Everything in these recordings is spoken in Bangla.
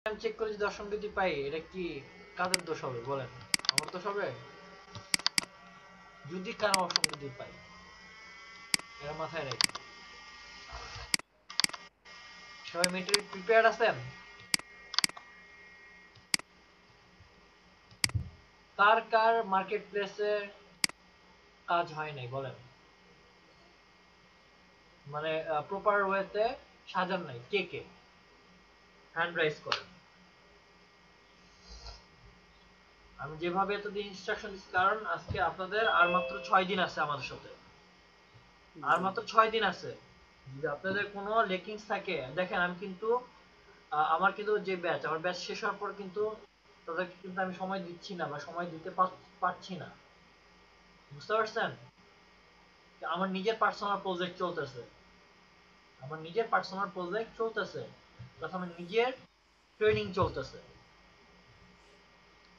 আমি চেক করে যদি অসঙ্গতি পাই এটা কি কাদের দোষ হবে বলেন? আমার দোষ হবে? যদি কারো অসঙ্গতি পাই এটা মাথায় রাখি। সবাই মেন্টালি প্রিপেয়ার্ড আছেন? কার কার মার্কেট প্লেসে কাজ হয় নাই বলেন? মানে প্রপার ওয়েতে সাজান নাই, কে কে হ্যান্ড রাইজ করেন। আমি যেভাবে এতদিন ইনস্ট্রাকশন দিচ্ছি, কারণ আজকে আপনাদের আর মাত্র 6 দিন আছে আমাদের সাথে, আর মাত্র 6 দিন আছে। যদি আপনাদের কোনো লেকিংস থাকে, দেখেন আমি কিন্তু আমার কিন্তু যে ব্যাচ, আমার ব্যাচ শেষ হওয়ার পর কিন্তু তাদেরকে কিন্তু আমি সময় দিচ্ছি না বা সময় দিতে পারছি না, বুঝতে পারছেন? আমার নিজের পার্সোনাল প্রজেক্ট চলতেছে, আমার নিজের পার্সোনাল প্রজেক্ট চলতেছে, প্লাস আমার নিজের ট্রেনিং চলতেছে।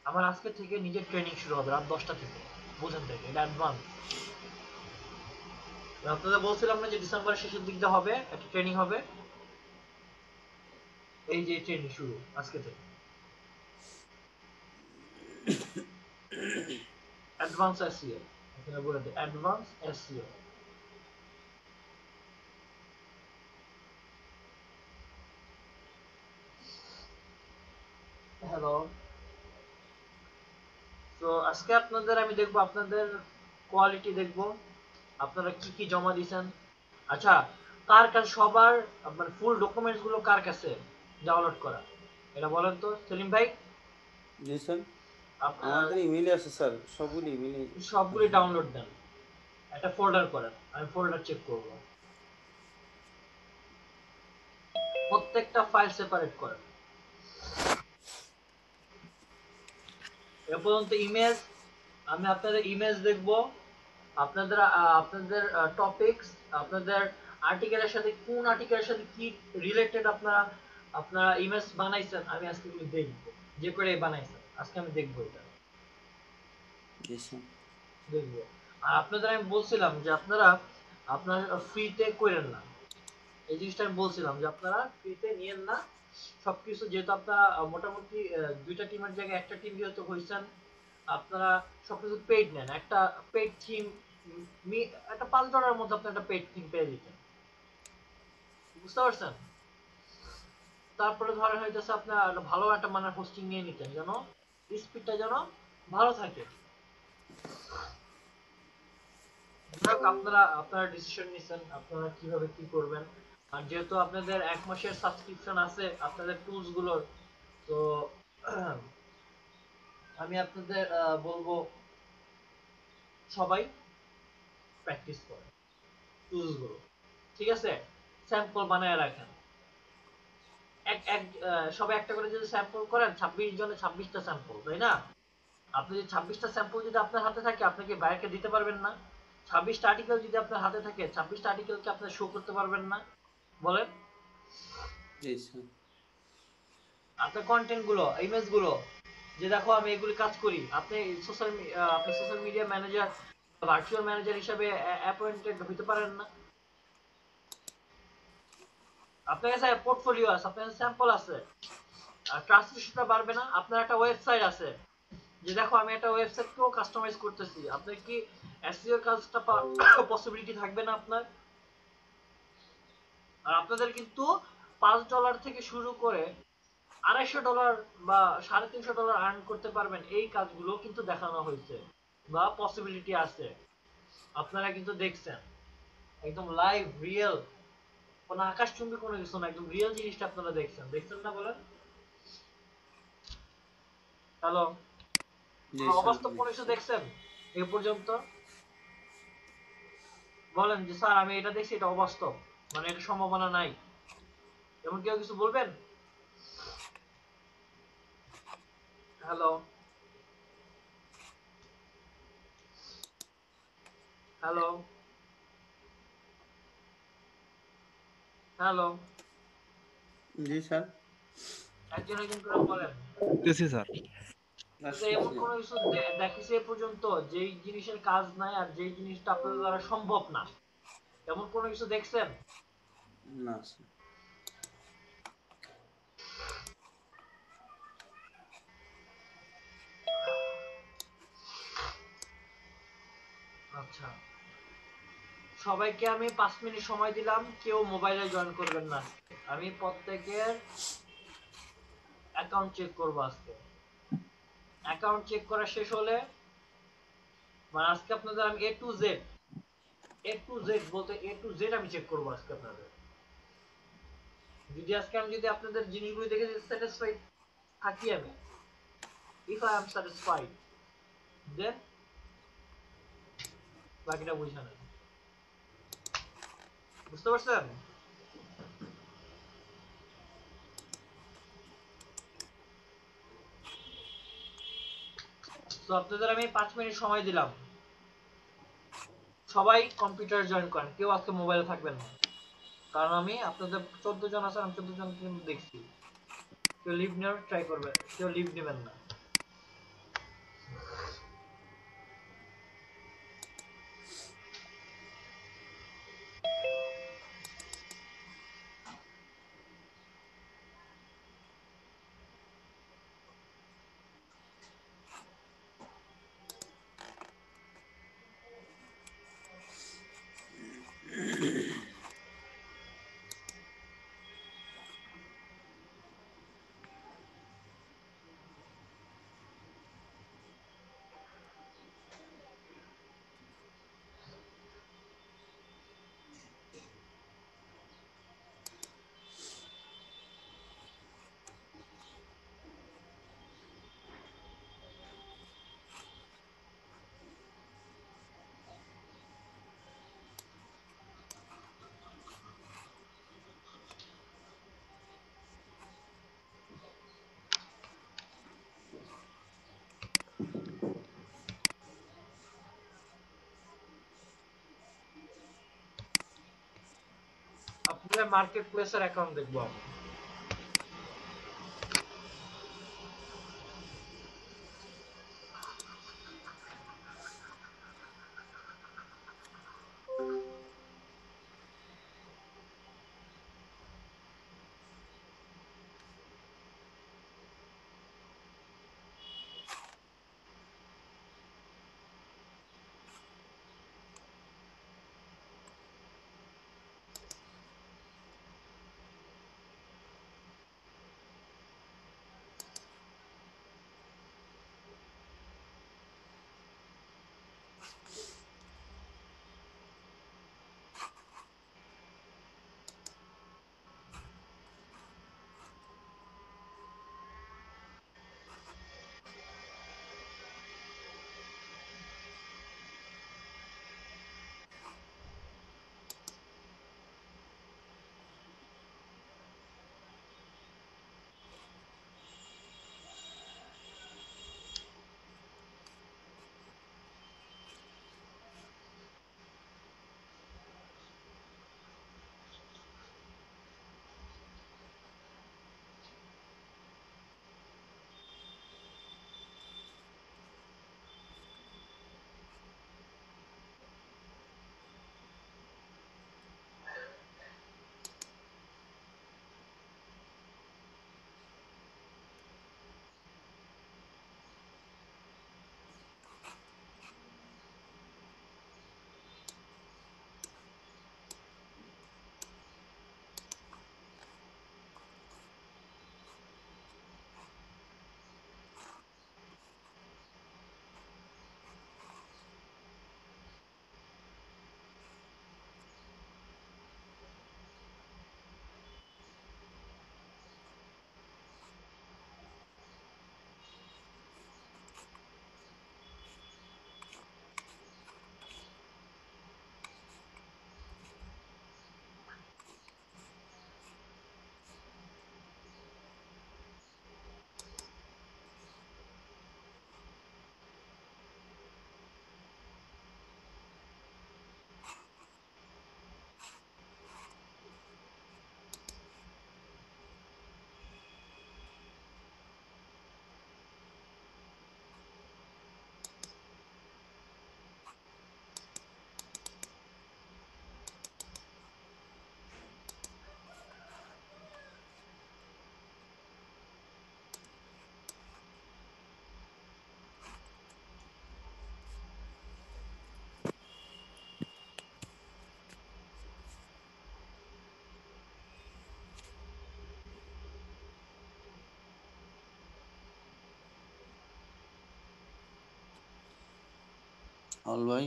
আমার আজকে থেকে নিজের ট্রেনিং শুরু হবে রাত 10টা থেকে, বুঝেন থেকে, এটা অ্যাডভান্স। আপনাদের বলছিলাম না যে ডিসেম্বরের শেষের দিক দিয়ে হবে একটা ট্রেনিং হবে, এই যে ট্রেনিং শুরু আজকে থেকে, অ্যাডভান্স এসইও। এখানে বলে দিই অ্যাডভান্স এসইও। হ্যালো। তো আজকে আপনাদের আমি দেখবো, আপনাদের কোয়ালিটি দেখবো, আপনারা কি কি জমা দিয়েছেন। আচ্ছা, কার কাছে সবার মানে ফুল ডকুমেন্টস গুলো কার কাছে ডাউনলোড করা এটা বলেন তো সেলিম ভাই। জি স্যার, আপনার আমাদের ইমেইলে আছে স্যার, সবগুলি ইমেইলে সবগুলি আছে। ডাউনলোড দেন, একটা ফোল্ডার করেন, আমি ফোল্ডার চেক করব, প্রত্যেকটা ফাইল সেপারেট করেন। এ পর্যন্ত ইমেজ, আমি আপনাদের ইমেজ দেখব, আপনাদের আপনাদের টপিকস, আপনাদের আর্টিকেলের সাথে কোন আর্টিকেলের সাথে কি রিলেটেড আপনারা আপনারা ইমেজ বানাইছেন, আমি আজকে এগুলো দেখব, যে করে বানাইছেন আজকে আমি দেখব, এটা জি স্যার। দেখব। আর আপনাদের আমি বলছিলাম যে আপনারা আপনার ফ্রিতে করেন না, এই জিনিসটা আমি বলছিলাম যে আপনারা ফ্রিতে নিয়েন না সবকিছু, যেহেতু আপনারা মোটামুটি দুইটা টিমের জায়গায় একটা টিম যেহেতু হয়েছেন, আপনারা সবকিছু পেইড নেন। একটা পেইড থিম, একটা $5 মধ্যে আপনি একটা পেইড থিম পেয়ে যেতেন, বুঝতে পারছেন? তারপরে ধরেন হইতেছে আপনার ভালো একটা মানের হোস্টিং নিয়ে নিতেন, যেন স্পিডটা যেন ভালো থাকে। আপনারা আপনারা ডিসিশন নিছেন আপনারা কিভাবে কি করবেন। আর যেহেতু আপনাদের 1 মাসের সাবস্ক্রিপশন আছে আপনাদের টুলস গুলোর, তো আমি আপনাদের বলবো সবাই প্র্যাকটিস করেন টুলস গুলো, ঠিক আছে? স্যাম্পল বানায় রাখেন, এক এক সবাই একটা করে যদি স্যাম্পল করেন, 26 জনে 26টা স্যাম্পল, তাই না? আপনি যদি 26টা স্যাম্পল যদি আপনার হাতে থাকে, আপনি কি বাইরেকে দিতে পারবেন না? 26টা আর্টিকেল যদি আপনার হাতে থাকে, 26টা আর্টিকেলকে আপনি শো করতে পারবেন না বলেন? জি স্যার। আপনার কন্টেন্ট গুলো, ইমেজ গুলো, যে দেখো আমি এগুলি কাজ করি, আপনি আপনি social media manager, virtual manager হিসেবে অ্যাপয়েন্টেড হইতে পারেন না? আপনার কাছে পোর্টফোলিও আছে, আপনার কাছে স্যাম্পল আছে, আর ট্রান্সলেশনটা বাড়বে না? আপনার একটা ওয়েবসাইট আছে, যে দেখো আমি একটা ওয়েবসাইটকেও কাস্টমাইজ করতেছি, আপনার কি এসইও এর কাজটা পসিবিলিটি থাকবে না আপনার? আর আপনাদের কিন্তু $5 থেকে শুরু করে $250 বা $350 আর্ন করতে পারবেন, এই কাজগুলো কিন্তু দেখানো হয়েছে বা পসিবিলিটি আছে, আপনারা কিন্তু দেখছেন একদম লাইভ রিয়েল, কোনো আকাশচুম্বী কোনো কিছু না, একদম রিয়েল জিনিসটা আপনারা দেখছেন, দেখছেন না বলেন? হ্যালো। জি কোনো স্যার, অবাস্তব কোনো কিছু দেখছি। দেখছেন এ পর্যন্ত? বলেন যে স্যার আমি এটা দেখছি, এটা অবাস্তব, মানে এটা সম্ভাবনা নাই, এমন কেউ কিছু বলবেন? হ্যালো। হ্যালো। হ্যালো। জি স্যার, একজন একজন করে বলেন। দেখতেছি স্যার। তো এমন আসতেছি। কোনো কিছু দেখেছি এ পর্যন্ত যেই জিনিসের কাজ নাই আর যেই জিনিসটা আপনাদের দ্বারা সম্ভব না, এমন কোনো কিছু দেখছেন? না স্যার। আচ্ছা, সবাইকে আমি 5 মিনিট সময় দিলাম, কেউ মোবাইলে জয়েন করবেন না। আমি প্রত্যেকের অ্যাকাউন্ট চেক করবো আজকে। অ্যাকাউন্ট চেক করা শেষ হলে, মানে আজকে আপনাদের আমি এ টু জেড বলতে এ টু জেড আমি চেক করবো আজকে আপনাদের। যদি আজকে আমি যদি আপনাদের জিনিসগুলো দেখে স্যাটিসফাইড থাকি, আমি ইফ আই এম স্যাটিসফাইড, দেন বাকিটা বুঝে নেন। বুঝতে পারছেন? তো আপনাদের আমি 5 মিনিট সময় দিলাম, সবাই কম্পিউটার জয়েন করেন, কেউ আজকে মোবাইলে থাকবেন না। কারণ আমি আপনাদের 14 জন আছেন, আমি 14 জন কিন্তু দেখছি, কেউ লিভ নেওয়ার ট্রাই করবে, কেউ লিভ নেবেন না। আপনাদের মার্কেট প্লেসের অ্যাকাউন্ট দেখবো আমি। আউল ভাই,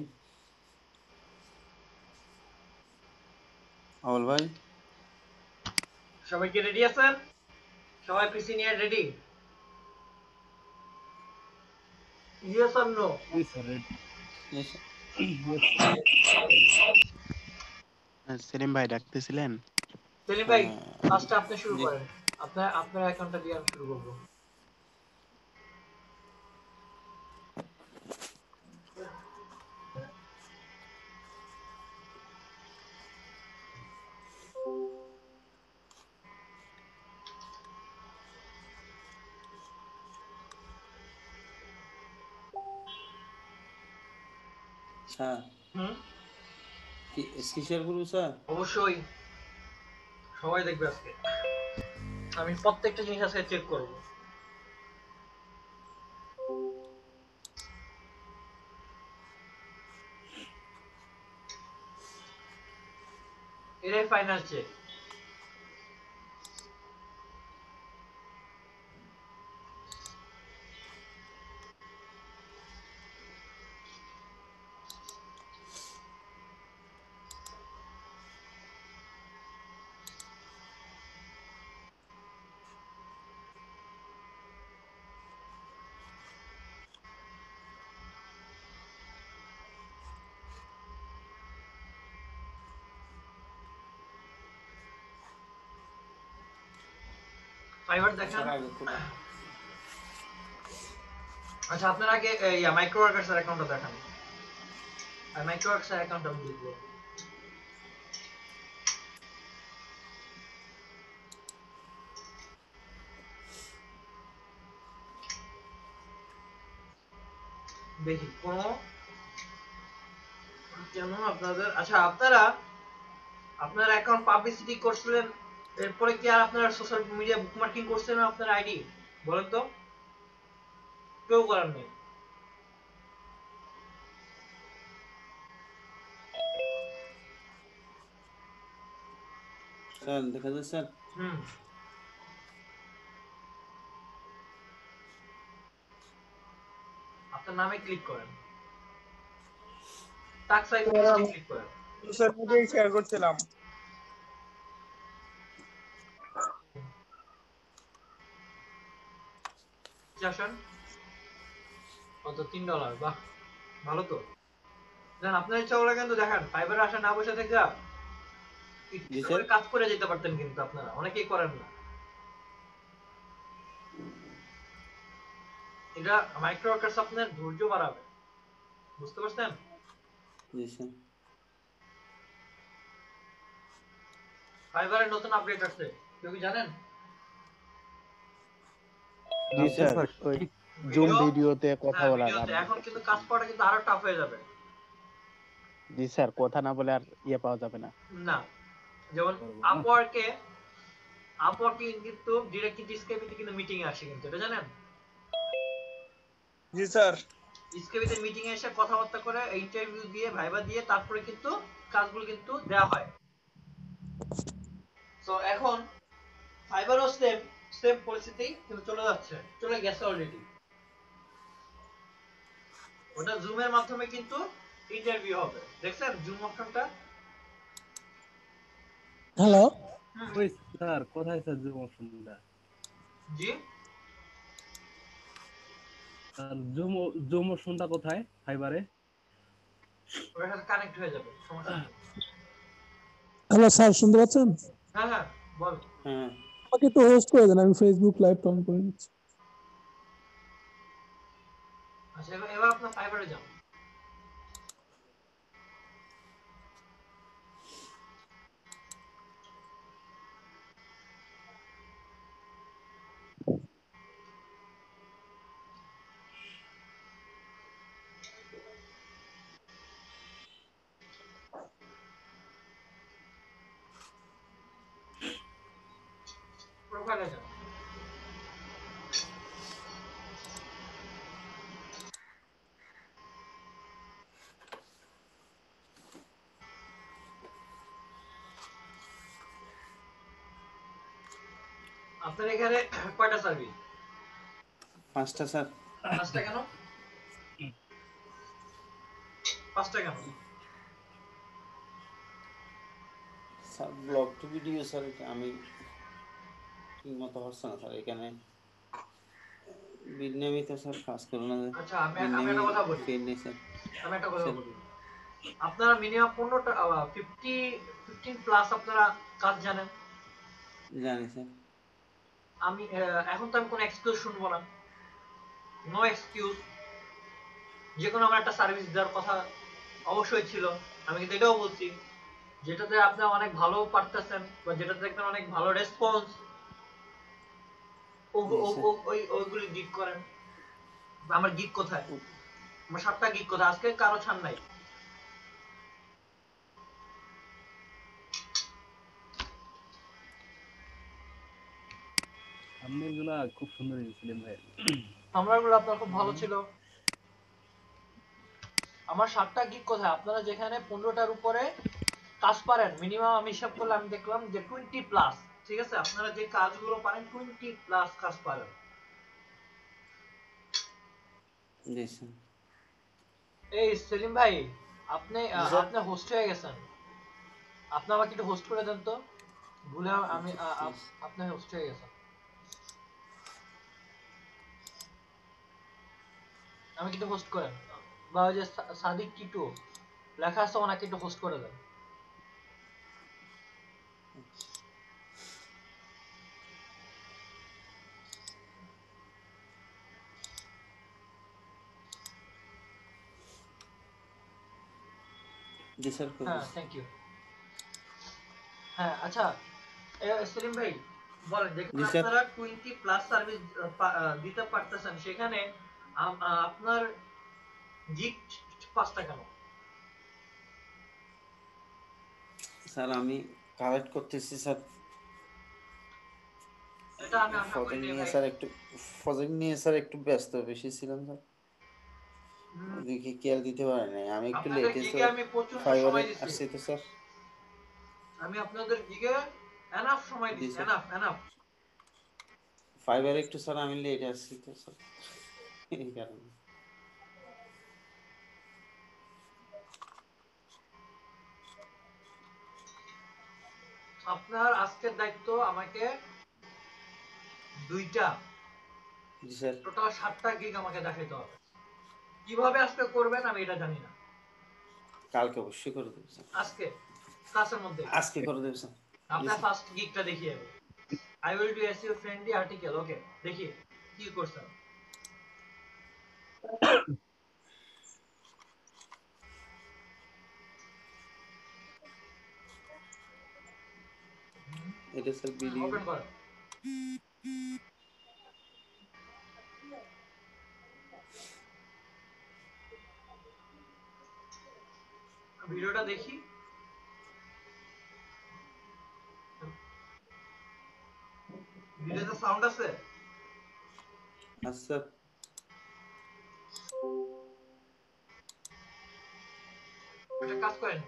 আউল ভাই, সবাই কি রেডি আছেন? সবাই পিসি নিয়ে ready? Yes or no? Yes, sir. Ready. yes, Yes. Selim ভাই ডাকতেছিলেন? সেলিম ভাই, হ্যাঁ, ফার্স্টে আপনি শুরু জি, করেন। আপনার অ্যাকাউন্টটা দিয়ে আমি শুরু করব। স্যার, হুম, কি স্ক্রিন শেয়ার করবো স্যার? অবশ্যই সবাই দেখবে আজকে। আমি প্রত্যেকটা জিনিস আজকে চেক করব। এটাই ফাইনাল চেক। ফাইবার দেখেন। স্যার আগে করুন। আচ্ছা, আপনার আগে ইয়া মাইক্রোওয়ার্কার্স এর অ্যাকাউন্টটা দেখান। আর মাইক্রোওয়ার্কার্স এর অ্যাকাউন্ট আমি দেখব। দেখি কোন যেমন আপনাদের, আচ্ছা আপনারা আপনার অ্যাকাউন্ট পাবলিসিটি করছিলেন, এরপরে কি আর আপনারা সোশ্যাল মিডিয়া বুকমার্কিং করছেন আপনার আইডি? বলেন তো। কেউ করেন নাই। স্যার দেখা যায় স্যার? হুম, আপনার নামে ক্লিক করেন, টাক্স আইডি ক্লিক করেন। সোশ্যাল মিডিয়ায় শেয়ার করছিলাম। কি আসেন? কত $3? বাহ, ভালো তো। দেন আপনার ইচ্ছা করে কিন্তু দেখেন ফাইবারে আসা না বসে থেকে জি ইচ্ছা স্যার, করে কাজ করে যেতে পারতেন, কিন্তু আপনারা অনেকেই করেন না। এটা মাইক্রোওয়ার্কার্স আপনার ধৈর্য বাড়াবে, বুঝতে পারছেন? জি স্যার, ফাইবারের নতুন আপডেট আসছে, কেউ কি জানেন? জি স্যার, ওই জুম ভিডিও, ভিডিওতে কথা হ্যাঁ বলার ভিডিওতে আপডেট এখন কিন্তু কাজ আসতেছে। করাটা কিন্তু আরো টাফ হয়ে যাবে। জি স্যার, কথা না বলে আর ইয়ে পাওয়া যাবে না। না, যেমন পারবো না। আপওয়ার্কে আপওয়ার্কে কিন্তু ডিরেক্ট কিন্তু স্কাইপিতে কিন্তু মিটিং এ আসে, কিন্তু এটা জানেন? জি স্যার। স্কাইপিতে মিটিং এ এসে কথাবার্তা করে, ইন্টারভিউ দিয়ে ভাইবা দিয়ে তারপরে কিন্তু কাজগুলো কিন্তু দেওয়া হয়। তো এখন ফাইবারও সেম সেম পরিস্থিতি কিন্তু চলে গেছে অলরেডি। ওটা জুমের মাধ্যমে কিন্তু ইন্টারভিউ হবে, দেখছেন জুম অপশনটা? হ্যালো। হুম, ওই স্যার, কোথায় স্যার জুম অপশনটা? জি। স্যার জুম জুম অপশনটা কোথায় ফাইবারে? ওটার সাথে কানেক্ট হয়ে যাবে, সমস্যা নেই। হ্যালো স্যার, শুনতে পাচ্ছেন? হ্যাঁ হ্যাঁ, বল। হ্যাঁ আমাকে একটু হোস্ট করে দেন, আমি ফেসবুক লাইভ অন করে নিচ্ছি। আচ্ছা, এবার আপনার ফাইবারে যান। প্রোফাইলে যান। আপনার এখানে কয়টা সার্ভিস? 5টা স্যার। 5টা কেন? 5টা কেন? Sir blog to video sir এটা আমি ঠিক মতো হচ্ছে না স্যার এখানে বিটনামি তো স্যার কাজ করে না আচ্ছা আমি বিটনামি একটা কথা বলি, ফেল নেই স্যার আমি একটা কথা স্যার বলি। আপনারা মিনিমাম 15টা 15 প্লাস আপনারা কাজ জানেন। জানি স্যার আমি এখন তো আমি কোনো এক্সকিউজ শুনবো না, নো এক্সকিউজ। যে কোনো আমার একটা সার্ভিস দেওয়ার কথা অবশ্যই ছিল, আমি কিন্তু এটাও বলছি যেটাতে আপনি অনেক ভালো পারতেছেন বা যেটাতে দেখবেন অনেক ভালো রেসপন্স, জি স্যার ওইগুলি গিগ করেন। আমার গিগ কোথায়? আমার 7টা গিগ কোথায়? আজকে কারো ছাড় নাই। থাম্বনেল গুলা খুব সুন্দর হয়েছে সেলিম ভাই। থাম্বনেলগুলো আপনার খুব ভালো ছিল। আমার 7টা গিগ কোথায়? আপনারা যেখানে 15টার উপরে কাজ পারেন, মিনিমাম আমি হিসাব করলে আমি দেখলাম যে 20 প্লাস। ঠিক আছে, আপনারা যে কাজগুলো পারেন 20 প্লাস কাজ পারেন। জি স্যার এই সেলিম ভাই, আপনি জি স্যার আপনি হোস্ট হয়ে গেছেন। আপনি আমাকে একটু হোস্ট করে দেন তো। ভুলে আমি আচ্ছা ঠিক আছে আপনি হোস্ট হয়ে গেছেন। আমি কিন্তু হোস্ট করেন, বা ওই যে সাদিক কিটু লেখা আছে, ওনাকে একটু হোস্ট করে দেন। জি স্যার করবো হ্যাঁ, থ্যাংক ইউ। হ্যাঁ আচ্ছা, সেলিম ভাই বলেন, জি যেখানে স্যার আপনারা 20 প্লাস সার্ভিস দিতে পারতেছেন, সেখানে আপনার জিগ 5টা কেন? স্যার আমি কালেক্ট করতেছি স্যার এটা আমি আশা করি প্রজেক্ট নাই নিয়ে ভাই। স্যার একটু প্রজেক্ট নিয়ে স্যার একটু ব্যস্ত বেশি ছিলাম স্যার হুম, ওদিকে কেয়ার দিতে পারে নাই আমি একটু আপনাদের লেটে জিগে স্যার আমি প্রচন্ড ফাইবারে সময় দিছি। আসছি তো স্যার আমি আপনাদের জিগে এনাফ সময় জি দিছি, স্যার এনাফ এনাফ। ফাইবারে একটু স্যার আমি লেটে আসছি তো স্যার এই কারণে আপনার আজকের দায়িত্ব আমাকে 2টা, জি স্যার টোটাল 7টা গিগ আমাকে দেখাইতে হবে। কিভাবে আজকে করবেন আমি এটা জানি না। কালকে অবশ্যই করে দেবো স্যার আজকে ক্লাসের মধ্যে আজকে করে দেবো স্যার জি আপনার স্যার ফার্স্ট গিগটা দেখিয়ে দেবো। I will do SEO friendly article, okay দেখি কি করছেন। এটা স্যার ভিডিও ওপেন করেন। ভিডিওটা দেখি। ভিডিওতে সাউন্ড আছে? আচ্ছা একটা কাজ করেন,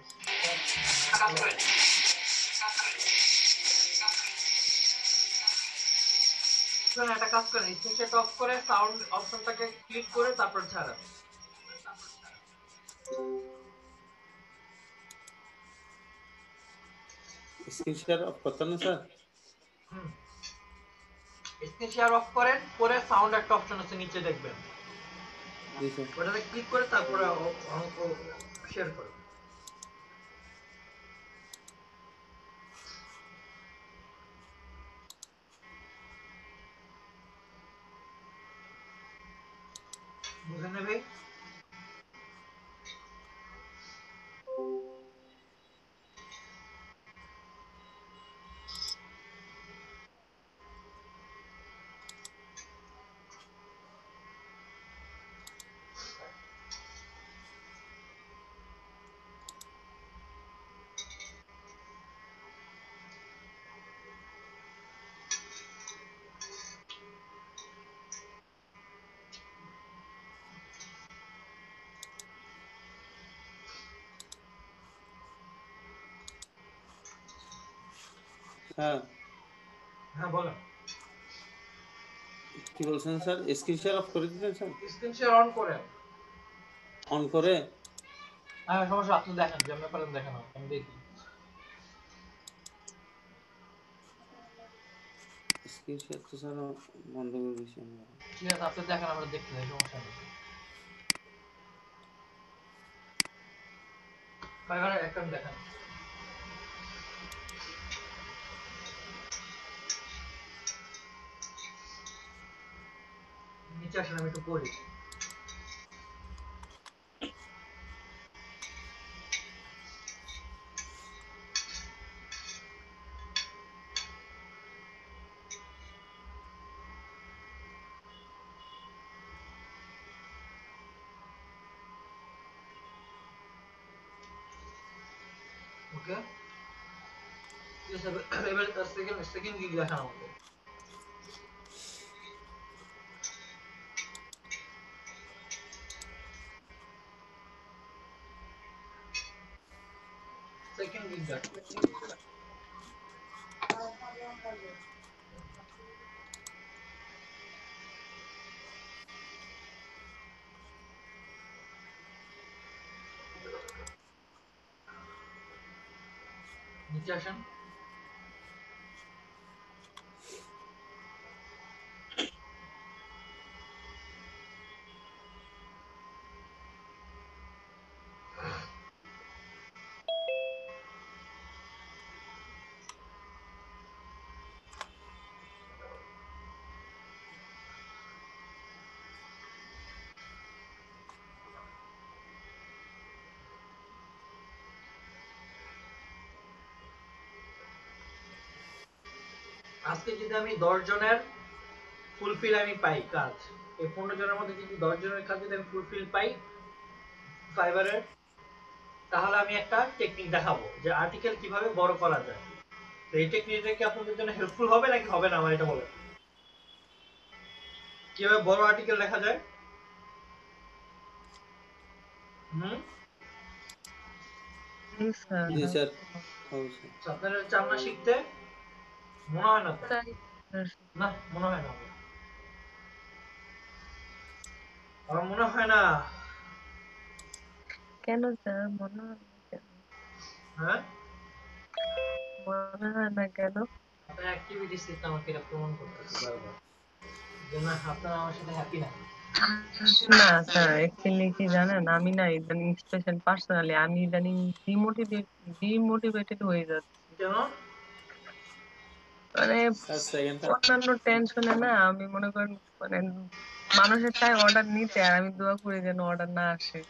শুনুন, একটা কাজ করেন, স্ক্রিনশট অফ করে সাউন্ড অপশনটাকে ক্লিক করে তারপর ছাড়েন। স্ক্রিন শেয়ার অফ করতাম না sir hmm, screen share of করেন, পরে সাউন্ড একটা অপশন আছে নিচে দেখবেন, জি স্যার ওটাতে ক্লিক করে তারপরে শেয়ার করেন। বুঝেন না ভাই? হ্যাঁ হ্যাঁ বলেন। কি বলছেন স্যার স্ক্রিন শেয়ার অফ করে দিতেন স্যার স্ক্রিন শেয়ার অন করেন। অন করে হ্যাঁ সমস্যা, আপনি দেখেন যেমন পারেন দেখেন, আমি দেখি। স্ক্রিন শেয়ার তো স্যার বন্ধ করে দিয়েছি আমি। ঠিক আছে আপনি দেখেন, আমরা দেখতে চাই, সমস্যা নেই। ফাইবারের অ্যাকাউন্ট দেখেন। নিচে আসেন, আমি একটু পড়ি। ওকে, ঠিক আছে, এবার সেকেন্ড সেকেন্ড গিগ দেখান আমাকে। সেকেন্ড গিগ দেখান। নিচে আসেন। আজকে যদি আমি 10 জনের ফুলফিল আমি পাই কাজ, এই 15 জনের মধ্যে যদি 10 জনের কাজ যদি আমি ফুলফিল পাই ফাইবারের, তাহলে আমি একটা টেকনিক দেখাবো যে আর্টিকেল কিভাবে বড় করা যায়। তো এই টেকনিকটা কি আপনাদের জন্য হেল্পফুল হবে নাকি হবে না, আমার এটা বলেন। কিভাবে বড় আর্টিকেল লেখা যায়? হুম, জি স্যার। জি স্যার, অবশ্যই। আপনারা চান না শিখতে? মনে হয় না তো। চাই স্যার। না, মনে হয় না। আমার মনে হয় না। কেন স্যার মনে হয় না কেন? হ্যাঁ, মনে হয় না কেন? আপনার অ্যাক্টিভিটিস কিন্তু আমাকে এটা প্রমাণ করতেছে বারবার যে না, আপনারা আমার সাথে হ্যাপি না। না স্যার, অ্যাকচুয়ালি কি জানেন, আমি না ইদানিং স্পেশাল পার্সোনালি আমি ইদানিং ডিমোটিভেটেড হয়ে যাচ্ছি। কেন? মানে স্যার সেকেন্ড অন্যান্য টেনশনে না আমি মনে করেন মানে মানুষের চাই অর্ডার নিতে, আর আমি দোয়া করি যেন অর্ডার না আসে।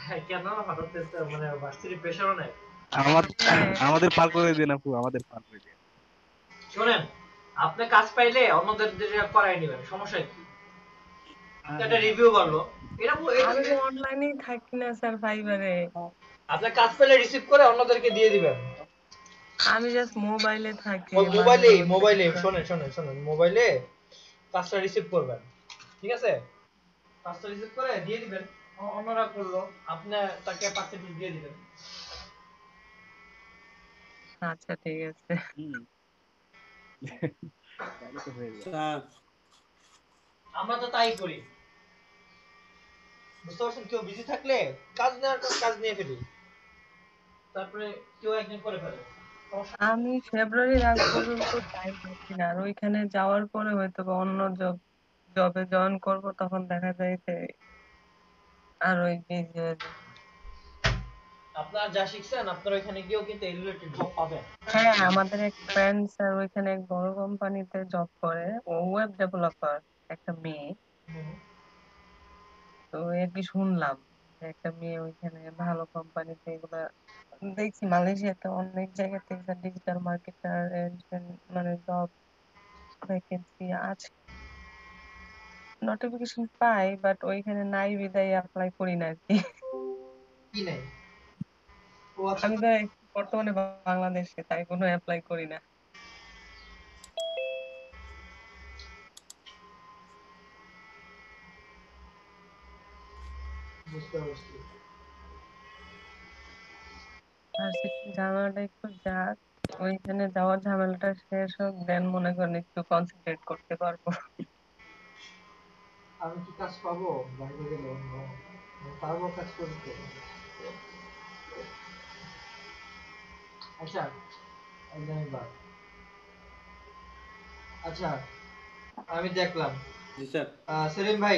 হ্যাঁ, কেন হঠাৎ মানে ভার্সিটি প্রেশারও নেই? হ্যাঁ, আমাদের পার করে দিন আপু, আমাদের পার করে দিন। শোনেন, আপনি কাজ পাইলে অন্যদের দিয়ে করাই নেবেন, সমস্যা কি? একটা রিভিউ বাড়লো, এটা আমি তো অনলাইনেই থাকি না স্যার ফাইবারে। আপনার কাজ পেলে রিসিভ করে অন্যদেরকে দিয়ে দিবেন। আমি জাস্ট মোবাইলে থাকি, ওই মাঝে মোবাইলে মধ্যে মোবাইলে একটু। শোনেন শোনেন শোনেন, মোবাইলে কাজটা রিসিভ করবেন, ঠিক আছে? কাজটা রিসিভ করে দিয়ে দিবেন, অন্যরা করলো, আপনি তাকে পার্সেন্টেজ দিয়ে দিবেন। আচ্ছা ঠিক আছে। হুম। তাহলে তো হয়ে যায়। স্যার। আমরা তো তাই করি, বুঝতে পারছেন? কেউ বিজি থাকলে কাজ নেওয়ার কাজ নিয়ে ফেলি, তারপরে কেউ একদিন করে ফেলে, সমস্যা নেই। আমি ফেব্রুয়ারির আগ পর্যন্ত টাইম পাচ্ছি না, আর ওইখানে যাওয়ার পরে হয়তো বা অন্য জবে জয়েন করব, তখন দেখা যায় যে আর ওই বিজি হয়ে যায়। আপনারা যা শিখছেন আপনারা ওইখানে গিয়েও কিন্তু এই রিলেটেড জব পাবেন। হ্যাঁ, আমাদের এক ফ্রেন্ড স্যার ওইখানে এক বড় কোম্পানিতে জব করে, ও ওয়েব ডেভেলপার, একটা মেয়ে। হুম। তো আর কি শুনলাম যে একটা মেয়ে ওইখানে ভালো কোম্পানিতে এগুলা দেখছি, মালয়েশিয়াতে অনেক জায়গাতে ডিজিটাল মার্কেটার মানে জব ভ্যাকেন্সি আছে, নোটিফিকেশন পাই, বাট ওইখানে নাই বিদায় অ্যাপ্লাই করি না আর কি। কি নাই? ও আচ্ছা, আমি তো বর্তমানে বাংলাদেশে, তাই কোনো অ্যাপ্লাই করি না। বুঝতে পারছি। আর ঝামেলাটা একটু যাক, ওইখানে যাওয়ার ঝামেলাটা শেষ হোক, দেন মনে করেন একটু কনসেন্ট্রেট করতে পারবো। আমি কি কাজ পাবো বাইরে গেলে? পারবো কাজ করতে? আচ্ছা, ধন্যবাদ। আচ্ছা, আমি দেখলাম। জি স্যার। সেলিম ভাই,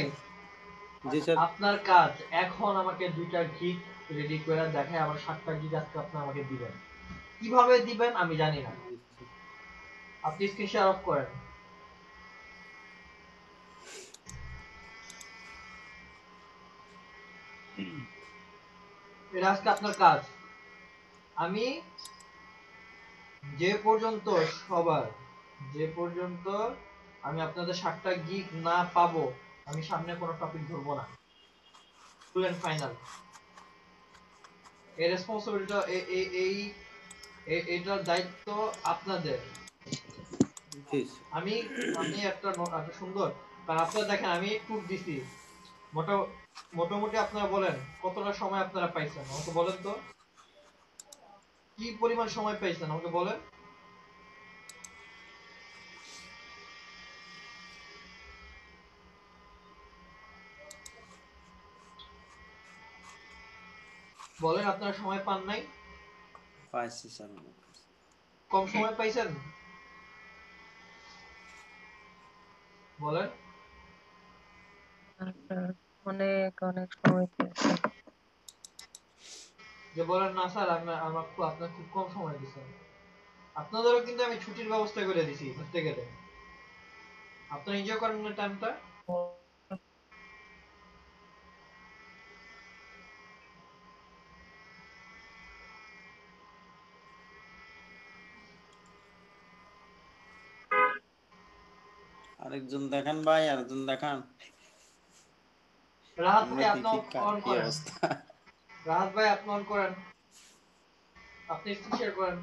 জি স্যার। আপনার কাজ এখন আমাকে 2টা গিগ রেডি করে দেখায়, আমার 7টা গিগ আজকে আপনি আমাকে দিবেন। কিভাবে দিবেন আমি জানি না। জি স্যার। আপনি স্ক্রিন শেয়ার অফ করেন। এটা আজকে আপনার কাজ। আমি যে পর্যন্ত সবার যে পর্যন্ত আমি আপনাদের 7টা গিগ না পাবো, আমি সামনে কোনো টপিক ধরবো না। ফুল এন্ড ফাইনাল। এই রেসপন্সিবিলিটিটা এইটার দায়িত্ব আপনাদের। জি স্যার। আমি আমি একটা সুন্দর, কারণ আপনারা দেখেন আমি ট্যুর দিছি। মোটামুটি আপনারা বলেন কতটা সময় আপনারা পাইছেন আমাকে বলেন তো, কি পরিমাণ সময় পাইছেন আমাকে বলেন। বলেন আপনারা সময় পান নাই? পাইছি স্যার অনেক। কম সময় পাইছেন? বলেন। স্যার অনেক অনেক সময় পেয়েছি। যে বলেন না স্যার আপনার খুব কম সময় দিচ্ছেন। আপনাদেরও কিন্তু আমি ছুটির ব্যবস্থা করে দিছি ঘুরতে গেলে। আপনারা এনজয় করেন না টাইমটা। আরেকজন দেখান ভাই, আরেকজন দেখান। রাহাত আমরা ভাই আপনি দেখি কার অন কি করেন। অবস্থা। রাহাত ভাই আপনি অন করেন। আপনি স্ক্রিন শেয়ার করেন।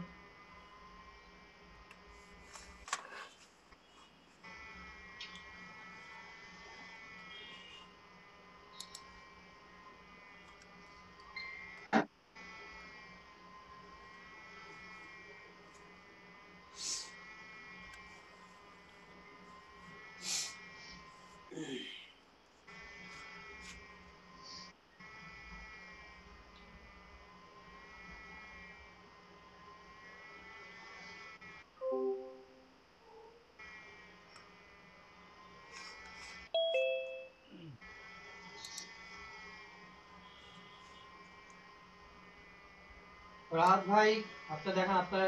রাহাত ভাই আপনি দেখেন আপনার,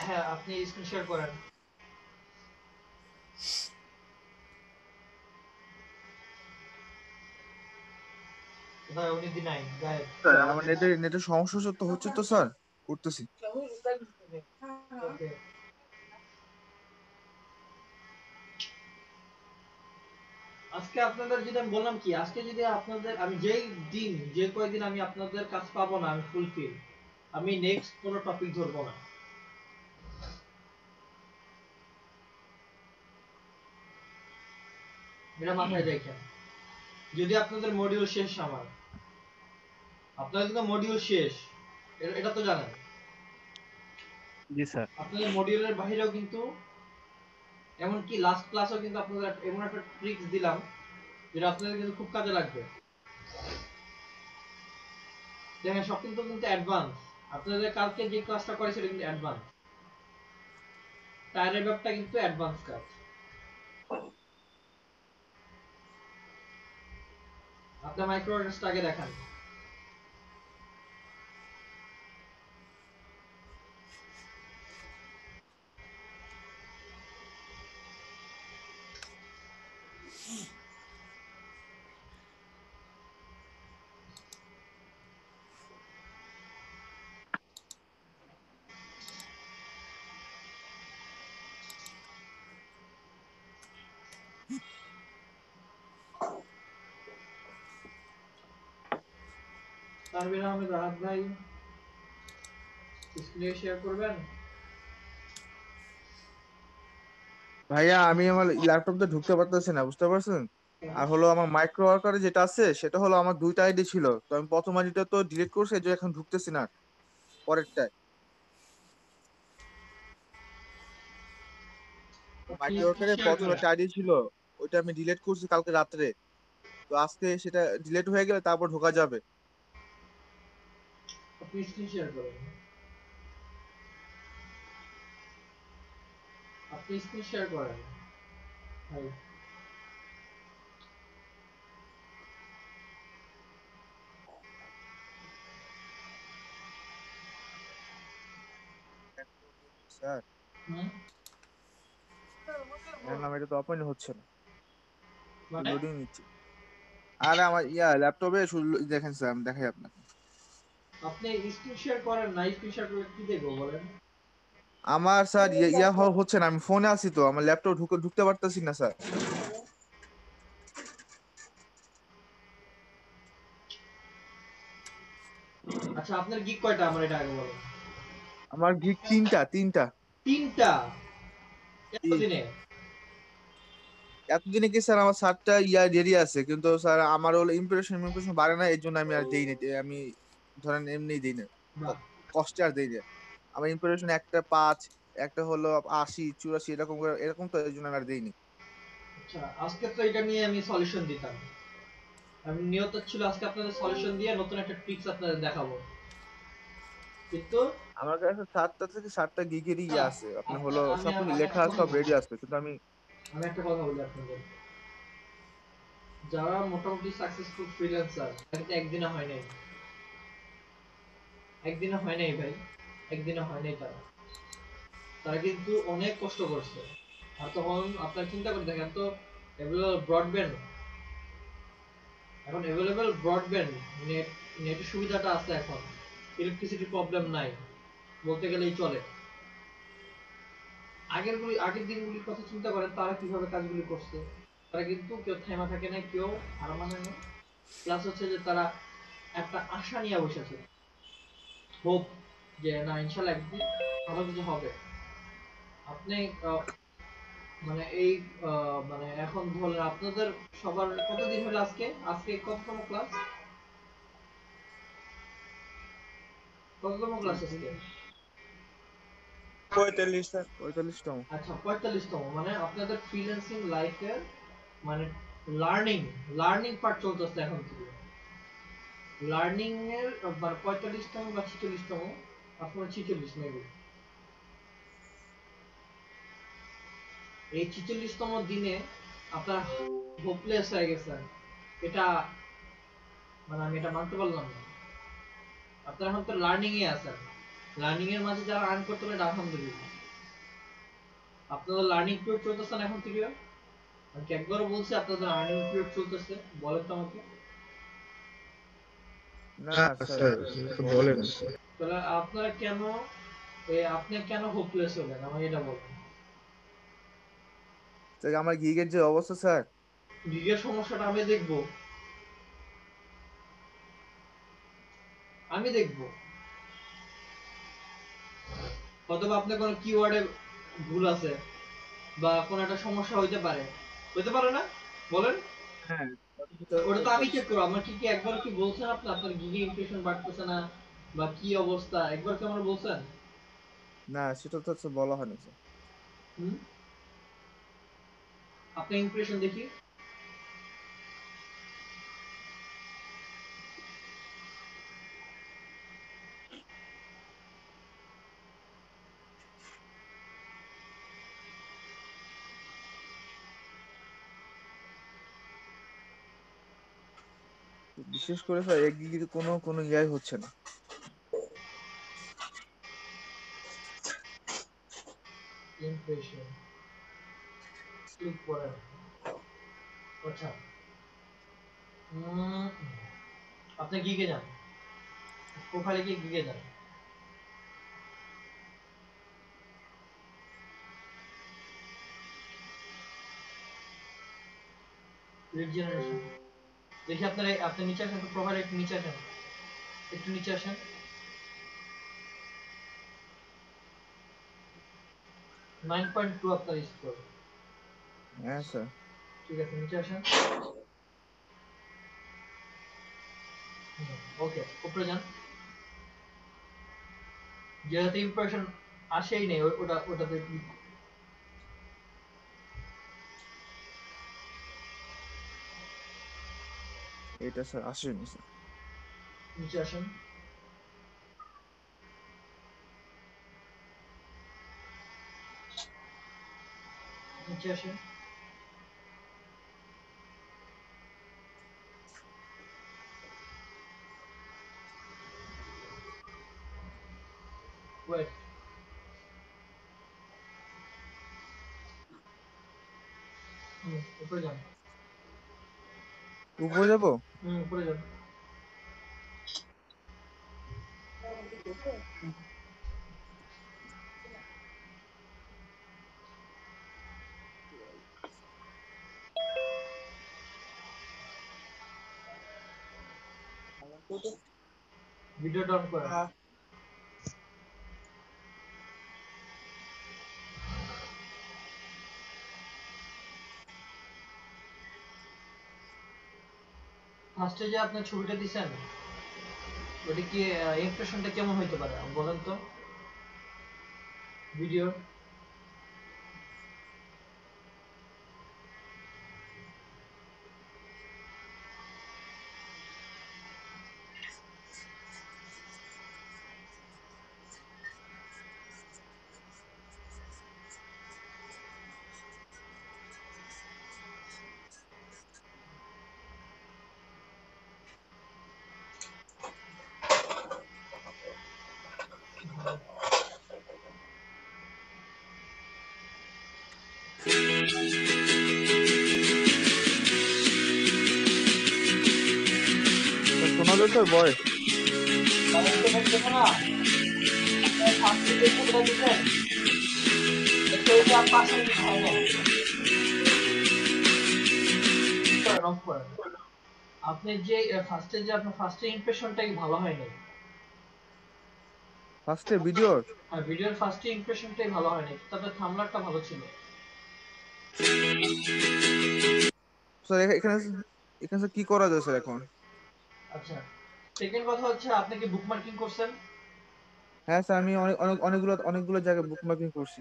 হ্যাঁ আপনি স্ক্রিন শেয়ার করেন। কোথায় উনি দি নাই গায়েব। স্যার আমার নেটের সমস্যা তো হচ্ছে তো স্যার, করতেছি। ওকে। আজকে আপনাদের যদি আমি বললাম কি, আজকে যদি আপনাদের আমি যেই দিন যে কয়দিন আমি আপনাদের কাজ পাবো না আমি ফুলফিল, আমি নেক্সট কোনো টপিক ধরবো না। এটা মাথায় রেখেন। যদি আপনাদের মডিউল শেষ আমার, আপনাদের কিন্তু মডিউল শেষ, এটা তো জানেন। জি স্যার। আপনাদের মডিউলের বাইরেও কিন্তু, এমনকি লাস্ট ক্লাসও কিন্তু আপনাদের এমন একটা ট্রিক্স দিলাম যেটা আপনাদের কিন্তু খুব কাজে লাগবে। দেখেন সব কিন্তু কিন্তু অ্যাডভান্স। আপনাদের কালকে যে ক্লাসটা করে সেটা কিন্তু অ্যাডভান্স। টায়ারের ব্যাপারটা কিন্তু অ্যাডভান্স কাজ। আপনার মাইক্রো অ্যাড্রেসটা আগে দেখান। তানভীর আহমেদ রাহাত ভাই স্ক্রিন শেয়ার করবেন। ভাইয়া আমি আমার ল্যাপটপে ঢুকতে পারতেছি না, বুঝতে পারছেন? আর হলো আমার মাইক্রো ওয়ার্কারে যেটা আছে সেটা হলো আমার দুইটা আইডি ছিল, তো আমি প্রথম আইডিটা তো ডিলিট করছি, এই যে এখন ঢুকতেছি না পরেরটায়। আপনি মাইক্রো স্ক্রিন ওয়ার্কারে শেয়ার প্রথম করেন। একটা আইডি ছিল, ওইটা আমি ডিলিট করছি কালকে রাত্রে। তো আজকে সেটা ডিলেট হয়ে গেলে তারপর ঢোকা যাবে। আপনি স্ক্রিন শেয়ার করেন, আপনি স্ক্রিন শেয়ার করেন ভাই। স্যার হুম, নাম এটা তো ওপেন হচ্ছে না, মানে লোডিং নিচ্ছে। আরে আমার ল্যাপটপে শুধু দেখেন স্যার, আমি দেখাই আপনাকে। আপনি স্ক্রিন শেয়ার করেন না, স্ক্রিন শেয়ার করে কি দেখবো বলেন? আমার স্যার হচ্ছে না, আমি ফোনে আছি তো, আমার ল্যাপটপ ঢুকতে পারতেছি না স্যার। আচ্ছা আপনার গিগ কয়টা আমার এটা আগে বলেন। আমার গিগ তিনটা। তিনটা? জি। এতদিনে? এতদিনে কি স্যার আমার 7টা রেডি আছে, কিন্তু স্যার আমার হলো ইমপ্রেশন বাড়ে না, এর জন্য আমি আর দেই না। আমি ধরেন এমনি দেই না, বাহ, কষ্টে আর দেই না। আমার ইমপ্রেশন একটা 5, একটা হলো 80 84 এরকম করে, এরকম তো, এর জন্য আমি আর দেইনি। আচ্ছা আজকে তো এটা নিয়ে আমি সলিউশন দিতাম। আমি নিয়ত ছিল আজকে আপনাদের সলিউশন দিয়ে নতুন একটা ট্রিক্স আপনাদের দেখাবো, কিন্তু আমার কাছে 7টা থেকে 7টা গিগেরই আছে, আপনার হলো আমি সবকিছু আমি একটা লেখা কথা সব বলি, রেডি আছে, কিন্তু আমি আমি একটা কথা বলি আপনাদের। যারা মোটামুটি সাকসেসফুল ফ্রিল্যান্সার, এটা একদিনে হয় নাই, একদিনে হয় নাই ভাই, একদিনে হয় নাই। তারা তারা কিন্তু অনেক কষ্ট করছে। আর তখন আপনার চিন্তা করে দেখেন তো, এগুলো ব্রডব্যান্ড, এখন অ্যাভেলেবল ব্রডব্যান্ড, নেট, নেটের সুবিধাটা আছে এখন, ইলেকট্রিসিটি প্রবলেম নাই বলতে গেলেই চলে। আগের দিনগুলির কথা চিন্তা করেন, তারা কিভাবে কাজগুলি করছে। তারা কিন্তু কেউ থেমা থাকে না, কেউ হার মানে না। প্লাস হচ্ছে যে তারা একটা আশা নিয়ে বসেছে, হোপ, যে না ইনশাল্লাহ একদিন ভালো কিছু হবে। আপনি মানে এই মানে এখন ধরেন আপনাদের সবার কতদিন হলো আজকে, আজকে কততম ক্লাস, কততম ক্লাস আজকে? 45তম। আচ্ছা 45তম, মানে আপনাদের ফ্রিল্যান্সিং লাইফের মানে লার্নিং, লার্নিং পার্ট চলতেছে এখন থেকে। লার্নিং এর মানে 45তম বা 46তম, আপনার 46 মেবি। এই 46তম দিনে আপনার হোপলেস হয়ে গেছেন, এটা মানে আমি এটা মানতে পারলাম না। আপনারা এখন তো লার্নিং এ আছেন, লার্নিং এর মাঝে যারা আর্ন করতে পারে আলহামদুলিল্লাহ। আপনাদের লার্নিং পিরিয়ড চলতেছে না এখন থেকে? আমি কি একবারও বলছি আপনাদের আর্নিং পিরিয়ড চলতেছে? বলেন তো আমাকে। না স্যার, একটু বলেন। তাহলে আপনারা কেন আপনি কেন হোপলেস হলেন আমাকে এটা বলুন। স্যার আমার গিগের যে অবস্থা স্যার, গিগের সমস্যাটা আমি দেখবো, আমি দেখবো। অথবা আপনার কোনো কিওয়ার্ডে ভুল আছে বা কোনো একটা সমস্যা হইতে পারে না, বলেন। হ্যাঁ ওটা তো আমি চেক করবো। আমার কি একবার কি বলছেন আপনি আপনার গিগে ইমপ্রেশন বাড়তেছে না বা কি অবস্থা, একবার কি আমার বলছেন? না, সেটা তো স্যার বলা হয়নি স্যার। হুম, আপনার ইমপ্রেশন দেখি। বিশেষ করে স্যার এক গিগের কোনো হচ্ছে না। ইমপ্রেশন ক্লিক করেন। আচ্ছা, উম, আপনি গিগে যান, প্রোফাইলে গিয়ে গিগে যান। লিড জেনারেশন দেখি আপনার আপনি নিচে আসেন, প্রোফাইলে একটু নিচে আসেন, একটু নিচে আসেন। 9.2 আপনার স্কোর। হ্যাঁ স্যার। ঠিক আছে, নিচে আসেন। ওকে, উপরে যান। যেহেতু ইমপ্রেশন আসেই নেই, ওটাতে ক্লিক। এটা স্যার আসেনি স্যার। নিচে আসেন। নিচে আসেন। ওয়েট। উপরে যান। উপরে যাবো? উপরে যান। ভিডিওটা অন করেন। ফার্স্টে যে আপনার ছবিটা দিছেন ওটা কি ইমপ্রেশনটা কেমন হইতে পারে বলেন তো ভিডিও? স্যার শোনা যায় স্যার ভয়েস? তাহলে তো দেখো না ফার্স্টে যে ছবিটা দিছেন এটা 5 মিনিট হয় না। করেন অফ করেন। আপনি যে ফার্স্টে যে আপনার ফার্স্টে ইমপ্রেশনটা কি ভালো হয় নাই? ফার্স্টে ভিডিওর? আর ভিডিওর ফার্স্টে ইমপ্রেশনটাই ভালো হয় নাই, তবে থাম্বনেলটা ভালো ছিল। স্যার এখানে এখানে স্যার কি করা যায় স্যার এখন? আচ্ছা, সেকেন্ড কথা হচ্ছে আপনি কি বুকমার্কিং করছেন? হ্যাঁ স্যার আমি অনেকগুলো জায়গায় বুকমার্কিং করছি।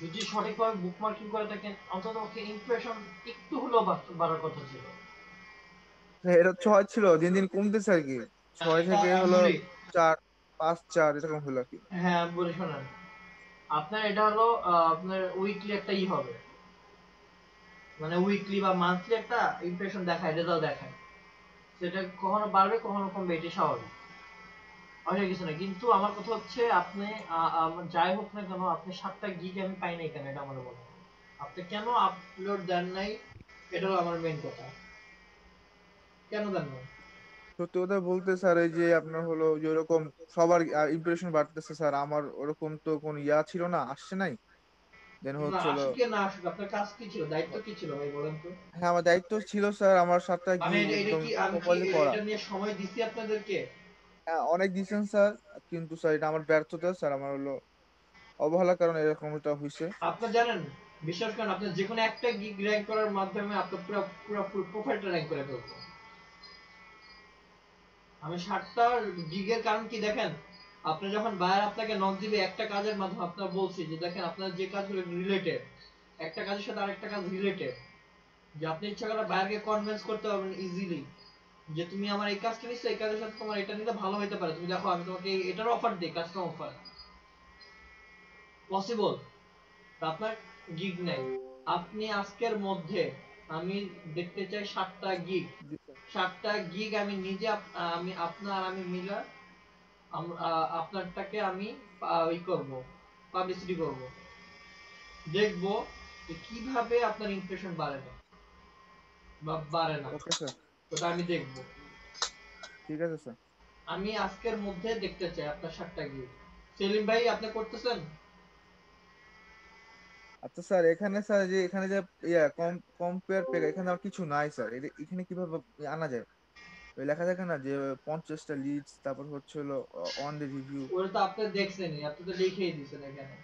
যদি সঠিকভাবে বুকমার্কিং করে থাকেন অন্তত ইমপ্রেশন একটু হলেও বাড়ার কথা ছিল। হ্যাঁ, এটা 6 ছিল, দিন দিন কমতেছে আর কি। 6 এটা থেকে আমি হলো বলি, 4, 5, 4 এরকম হলো আর কি। হ্যাঁ আমি বলি শোনেন, আপনার এটা হলো আপনার উইকলি একটা হবে, মানে উইকলি বা মান্থলি একটা ইমপ্রেশন দেখায়, রেজাল্ট দেখায়। সেটা কখনো বাড়বে কখনো কমবে, এটি স্বাভাবিক, অনেক কিছু না। কিন্তু আমার কথা হচ্ছে আপনি যাই হোক না কেন আপনি 7টা গিগ আমি পাই নাই কেন, এটা আমার বলেন। আপনি কেন আপলোড দেন নাই, এটা হলো আমার মেইন কথা। কেন দেন নাই? সত্যি কথা বলতে স্যার এই যে আপনার হলো যে ওরকম সবার ইমপ্রেশন বাড়তেছে স্যার, আমার ওরকম তো কোনো ছিল না, আসছে নাই। দেন না হচ্ছিল, আসুক কি না আসুক, আপনার কাজ কি ছিল, দায়িত্ব কি ছিল ভাই বলেন তো? হ্যাঁ আমার দায়িত্ব ছিল স্যার আমার 7টা আমি গিগ এটা একদম কি আমি কি প্রপারলি করা। এটা নিয়ে সময় দিছি আপনাদেরকে? হ্যাঁ অনেক দিয়েছেন স্যার, কিন্তু স্যার এটা আমার ব্যর্থতা স্যার, আমার হলো অবহেলার কারণে এরকম এটা হয়েছে। আপনি জানেন, বিশ্বাস করেন, আপনি যে কোনো একটা গিগ র‍্যাঙ্ক করার মাধ্যমে আপনার পুরো পুরো প্রোফাইলটা র‍্যাঙ্ক করে ফেলবো। আমি 7টা গিগের কারণ কি দেখেন, আপনি যখন বায়ার আপনাকে নক দিবে একটা কাজের মাধ্যমে, আপনার বলছি যে দেখেন আপনার যে কাজগুলো রিলেটেড, একটা কাজের সাথে আরেকটা কাজ রিলেটেড, যে আপনি ইচ্ছা করে বায়ারকে কনভিন্স করতে পারবেন ইজিলি যে তুমি আমার এই কাজটা নিচ্ছ, এই কাজের সাথে তোমার এটা নিলে ভালো হতে পারে, তুমি দেখো আমি তোমাকে এটার অফার দিই, কাস্টম অফার পসিবল। আপনার গিগ নাই, আপনি আজকের মধ্যে, আমি দেখতে চাই 7টা গিগ, 7টা গিগ আমি নিজে আমি আপনার আমি মিলা আপনারটাকে আমি ই করব, পাবলিসিটি করব, দেখব যে কিভাবে আপনার ইমপ্রেশন বাড়ে না বা বাড়ে না, ওকে স্যার, ওটা আমি দেখব। ঠিক আছে স্যার। আমি আজকের মধ্যে দেখতে চাই আপনার 7টা গিগ। সেলিম ভাই আপনি করতেছেন? আচ্ছা স্যার এখানে স্যার যে এখানে যে ইয়া কম্পেয়ার পেগ এখানে আর কিছু নাই স্যার, এখানে কিভাবে আনা যায়? ওই লেখা থাকে না যে 50টা লিডস, তারপর হচ্ছে হলো অন দ্য রিভিউ। ওটা তো আপনি দেখছেনই, আপনি তো লিখেই দিয়েছেন এখানে।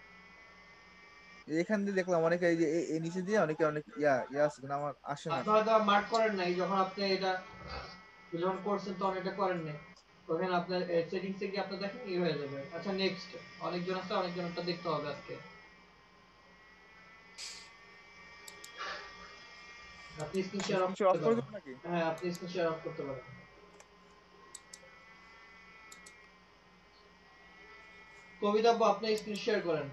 এখান দিয়ে দেখলাম অনেকে এই যে এই নিচে দিয়ে অনেকে অনেক ইয়া আছে, কিন্তু আমার আসে না আপনি স্যার। হয়তো মার্ক করেন নাই যখন আপনি এটা যখন করছেন, তখন এটা করেন নাই। ওখানে আপনার সেটিংসে গিয়ে আপনি দেখেন ই হয়ে যাবে। আচ্ছা নেক্সট, অনেকজন আছে, অনেকজনটা দেখতে হবে আজকে। আপনি স্ক্রিন শেয়ার অফ অফ করতে করে পারেন। দেবো নাকি? হ্যাঁ, আপনি স্ক্রিন শেয়ার অফ করতে পারেন। কবিতা আপু, আপনি স্ক্রিন শেয়ার করেন।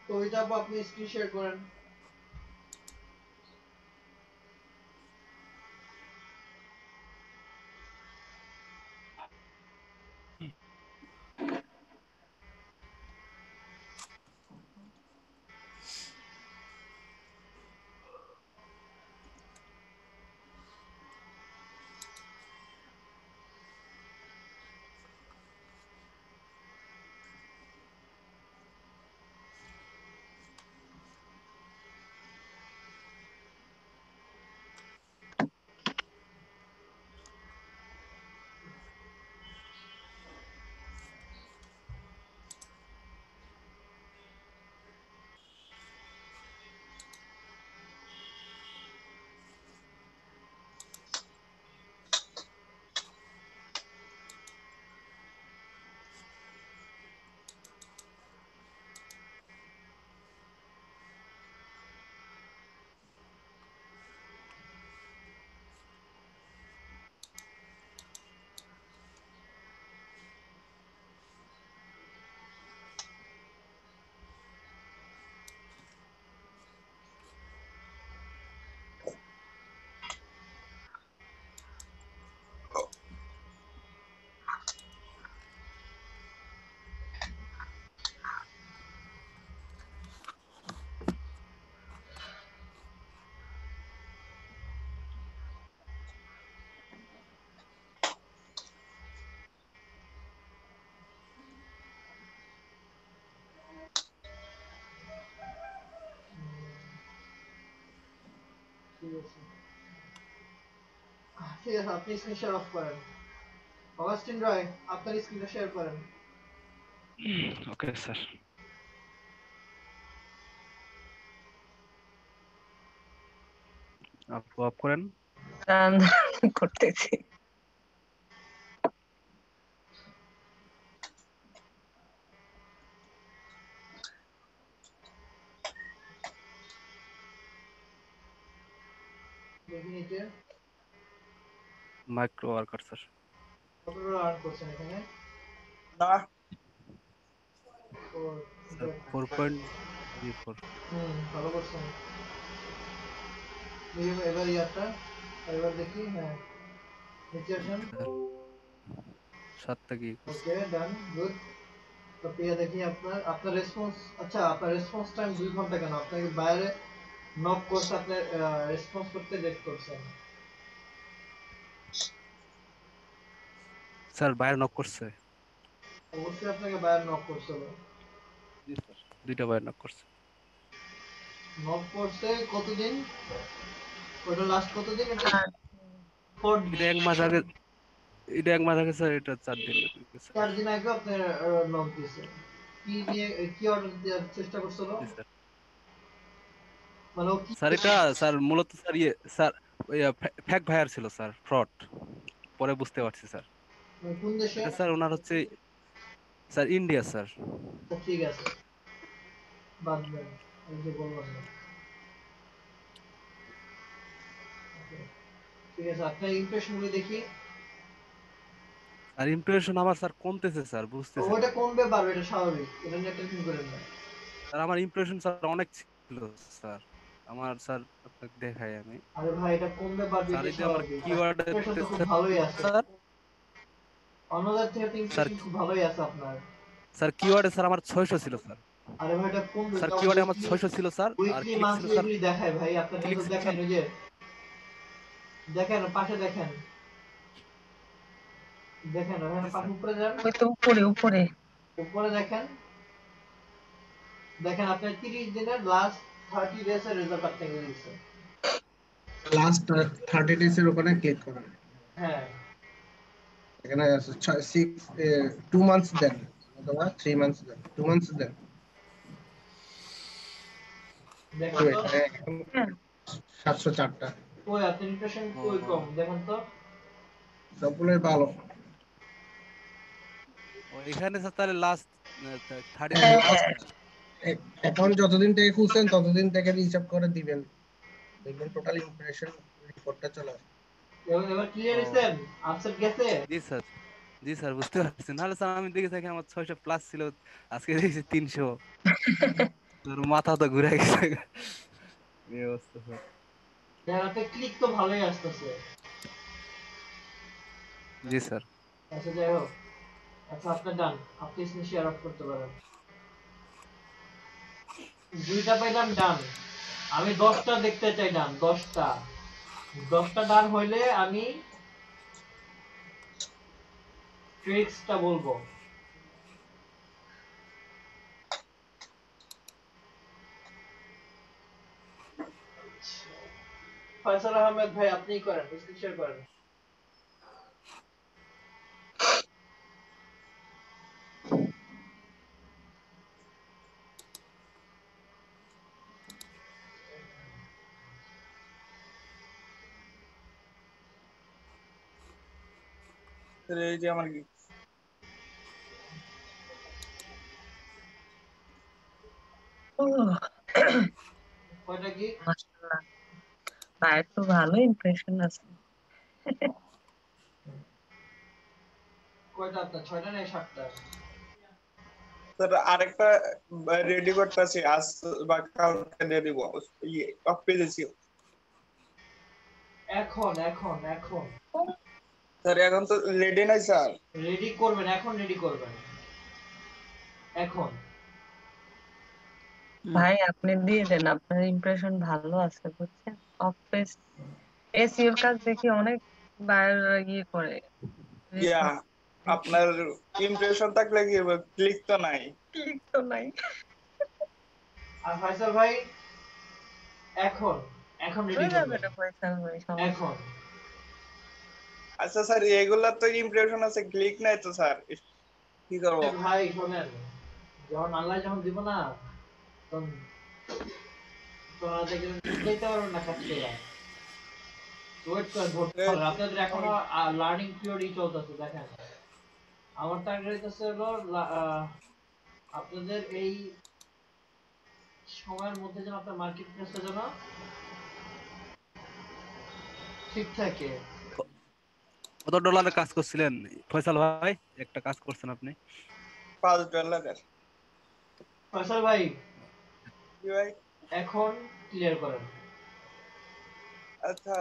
কবিতা আপু, আপনি স্ক্রিন শেয়ার করেন। ঠিক আছে, ঠিক আছে, আপনি স্ক্রিন শেয়ার অফ করেন। অগাস্টিন রয়, আপনার স্ক্রিনটা শেয়ার করেন। Okay sir. আপু অফ করেন। রান করতেছি। দেখি নিচে মাইক্রো ওয়ার্কার স্যার। কতটা আর্ন করছেন এখানে? না, স্যার 4.34। ভালো করছেন। এবার ইয়ারটা, এবার দেখি। হ্যাঁ, নিচে আসেন। 7 থেকে 21। ওকে, ডান, গুড। তো প্রিয়া দেখি আপনার আপনার রেসপন্স। আচ্ছা, আপনার রেসপন্স টাইম 2 ঘন্টা কেন? আপনাকে বাইরে নক করছে, আপনি রেসপন্স করতে লেট করছেন। স্যার বাইরে নক করছে। অবশ্যই আপনাকে বাইরে নক করছিল। জি স্যার, দুইটা বাইরে নক করছে। নক করছে কতদিন? ওটা লাস্ট কতদিন? এটা আর 4 এটা 1 মাস আগে, এটা 1 মাস আগে স্যার, এটা 4 দিন আগে স্যার। 4 দিন আগে আপনার নক দিছে। কি নিয়ে, কি অর্ডার দেওয়ার চেষ্টা করছিল? জি স্যার। মানে ও কি স্যার এটা স্যার মূলত স্যার স্যার ওই ফ্যাক ভাইয়ার ছিল স্যার, ফ্রড। পরে বুঝতে পারছি স্যার। কোন দেশে? এটা স্যার ওনার হচ্ছে স্যার ইন্ডিয়া স্যার। ঠিক আছে, বাদ দেন, এই যে বললাম না। Okay, ঠিক আছে, আপনার ইমপ্রেশন গুলো দেখি। আর ইমপ্রেশন আমার স্যার কমতেছে স্যার, বুঝতেছি না। ওটা কমবে বাড়বে, এটা স্বাভাবিক, এটা নিয়ে টেনশন করেন না। স্যার আমার ইমপ্রেশন স্যার অনেক ছিল স্যার। আমার স্যার আপনাকে দেখাই আমি। আরে ভাই, এটা কমবে বাড়বে, স্যার এটা এই যে আমার স্বাভাবিক। কিওয়ার্ডে ইমপ্রেশন তো খুব দেখতেছেন ভালোই আছে, স্যার। অন্যদের থেকে তো স্যার ইমপ্রেশন খুব ভালোই আছে আপনার। স্যার কিওয়ার্ডে স্যার আমার 600 ছিল স্যার। আরে ভাই, এটা কমবে, স্যার কারণ কিওয়ার্ডে আমার উইকলি 600 ছিল স্যার, আর উইকলি ক্লিক ছিল মান্থলি স্যার, এগুলি দেখায় ভাই। আপনার ক্লিক কিন্তু ছিল দেখেন, স্যার। ওই যে দেখেন পাশে, দেখেন দেখেন ওখানে জি পাশে, স্যার। উপরে যান, ওই তো উপরে উপরে। উপরে দেখেন। দেখেন আপনার 30 দিনের লাস্ট 30 ডেজ এর রেজাল্ট আপনাকে দিচ্ছে। লাস্ট 30 ডেজ এর ওখানে ক্লিক করেন। হ্যাঁ, এখানে 2 মান্থস দেন অথবা 3 মান্থস দেন, 2 মান্থস দেন। দেখেন তো। এখন 704টা কই আপনার ইমপ্রেশন ও কই কম, দেখেন তো। সবগুলোই ভালো। ও এখানে স্যার তাহলে লাস্ট 30 ডেজ হ্যাঁ লাস্ট হ্যাঁ, না। অ্যাকাউন্ট যতদিন থেকে খুলছেন ততদিন থেকে হিসাব করে দিবেন, দেখবেন টোটাল ইমপ্রেশন রিপোর্টটা চলে আসবে। এবার ক্লিয়ার ও হইছেন? আপসেট গেছে? জি স্যার, জি স্যার বুঝতে পারছি। নাহলে স্যার আমি দেখে থাকি আমার 600 প্লাস ছিল, আজকে দেখছি 300। তোর মাথা তো ঘুরে গেছে। এই অবস্থা স্যার। দেখাতে ক্লিক তো ভালোই আসতেছে। জি স্যার। আচ্ছা যাই হোক, আচ্ছা আপনার ডান, আপনি স্ক্রিন শেয়ার অফ করতে পারেন। 2টা পাইলাম ডান, আমি 10টা দেখতে চাই ডান, 10টা ডান হইলে আমি ট্রিক্সটা বলবো। ফয়সাল আহমেদ ভাই আপনিই করেন, স্ক্রিন শেয়ার করেন। এই যে আমার কয়টা কি? মাশাআল্লাহ, ভাইয়ের তো ভালো ইমপ্রেশন আছে। কয়টা আপনার? 6টা না 7টা? স্যার আরেকটা রেডি করতেছি, আজ বা কালকে দিয়ে দিব, অফ পেয়েছি এখন এখন এখন স্যার, এখন তো রেডি নাই স্যার। রেডি করবেন, এখন রেডি করবেন, এখন। ভাই আপনি দিয়ে দেন, আপনার ইমপ্রেশন ভালো আছে বুঝছেন। অফিস এসিওর কাজ দেখি অনেক বায়াররা ইয়ে করে, ইয়া, আপনার ইমপ্রেশন থাকলে কি ক্লিক তো নাই। ক্লিক তো নাই। আর ফয়সাল ভাই এখন, এখন রেডি হয়ে যাবে করবেন, না ফয়সাল ভাই, সমস্যা এখন। আচ্ছা স্যার, এগুলা তো ইমপ্রেশন আছে, ক্লিক নাই তো স্যার, কি করবো? ভাই শোনেন, যখন আল্লাহ যখন দিব না, তখন তোমরা দেখবেন বুঝতেই পারবেন না কাজ করে। ওয়েট করেন, ভর্তি হবে। আপনাদের এখনো লার্নিং পিরিয়ডই চলতেছে। দেখেন আমার টার্গেট হইতেছে হলো আপনাদের এই সময়ের মধ্যে যেন আপনার মার্কেট প্লেসটা যেন ঠিক থাকে। কত ডলারের কাজ করছিলেন ফয়সাল ভাই? একটা কাজ করছেন আপনি? $5। ফয়সাল ভাই কি ভাই? এখন ক্লিয়ার করেন। আচ্ছা,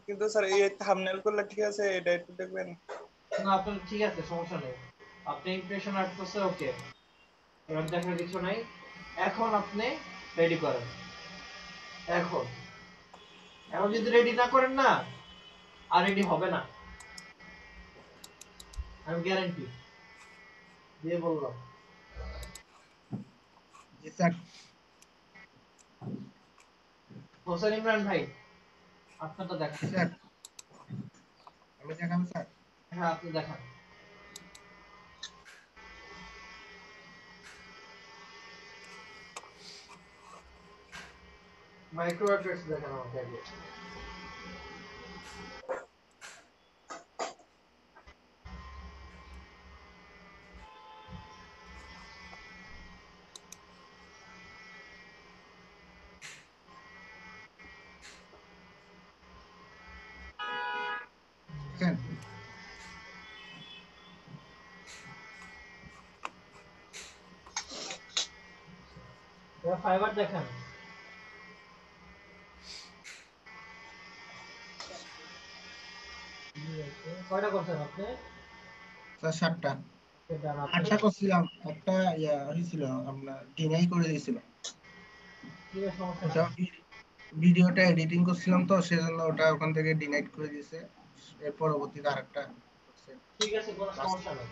কিন্তু স্যার এই থাম্বনেল করলে ঠিক আছে, এটা একটু দেখবেন। না আপনার ঠিক আছে, সমস্যা নেই। আপনি ইমপ্রেশন আসতেছে, ওকে, এবার দেখার কিছু নাই। এখন আপনি রেডি করেন, এখন। এখন যদি রেডি না করেন না, আর রেডি হবে না, আমি গ্যারান্টি দিয়ে বললাম। জি স্যার। হোসেন ইমরান ভাই আপনারটা দেখান। স্যার আমি দেখাম স্যার। হ্যাঁ আপনি দেখান। মাইক্রো অ্যাড্রেস দেখান আমাকে আগে। স্যার এবার ফাইবার দেখান। কয়টা করছেন আপনি? স্যার 7টা। সেটা না আপনি 8টা করছিলাম, একটা ইয়া হয়েছিল, আপনার ডিনাই করে দিয়েছিল। কি সমস্যা ওটা নেই। ভিডিওটা এডিটিং করছিলাম তো সেজন্য ওটা ওখান থেকে ডিনাইট করে দিয়েছে। এর পরবর্তীতে আরেকটা করছে। ঠিক আছে, কোনো সমস্যা নেই,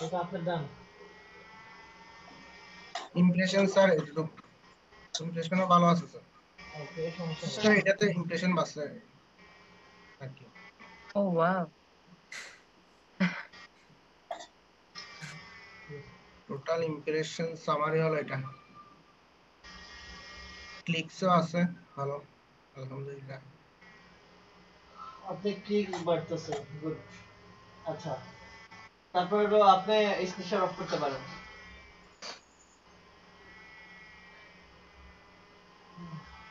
এটা আপনার ডান। ইমপ্রেশন স্যার এটুকু, ইমপ্রেশনও ভালো আছে স্যার। ওকে, সমস্যা নেই। স্যার এটাতে ইমপ্রেশন বাড়ছে আর কি। ও ওয়াও, টোটাল ইমপ্রেশন সামারি হলো এটা। ক্লিকসও আছে ভালো, আলহামদুলিল্লাহ। আপনি ক্লিক বাড়তেছে, গুড। আচ্ছা, তারপর হলো আপনি স্ক্রিনশট অফ করতে পারেন।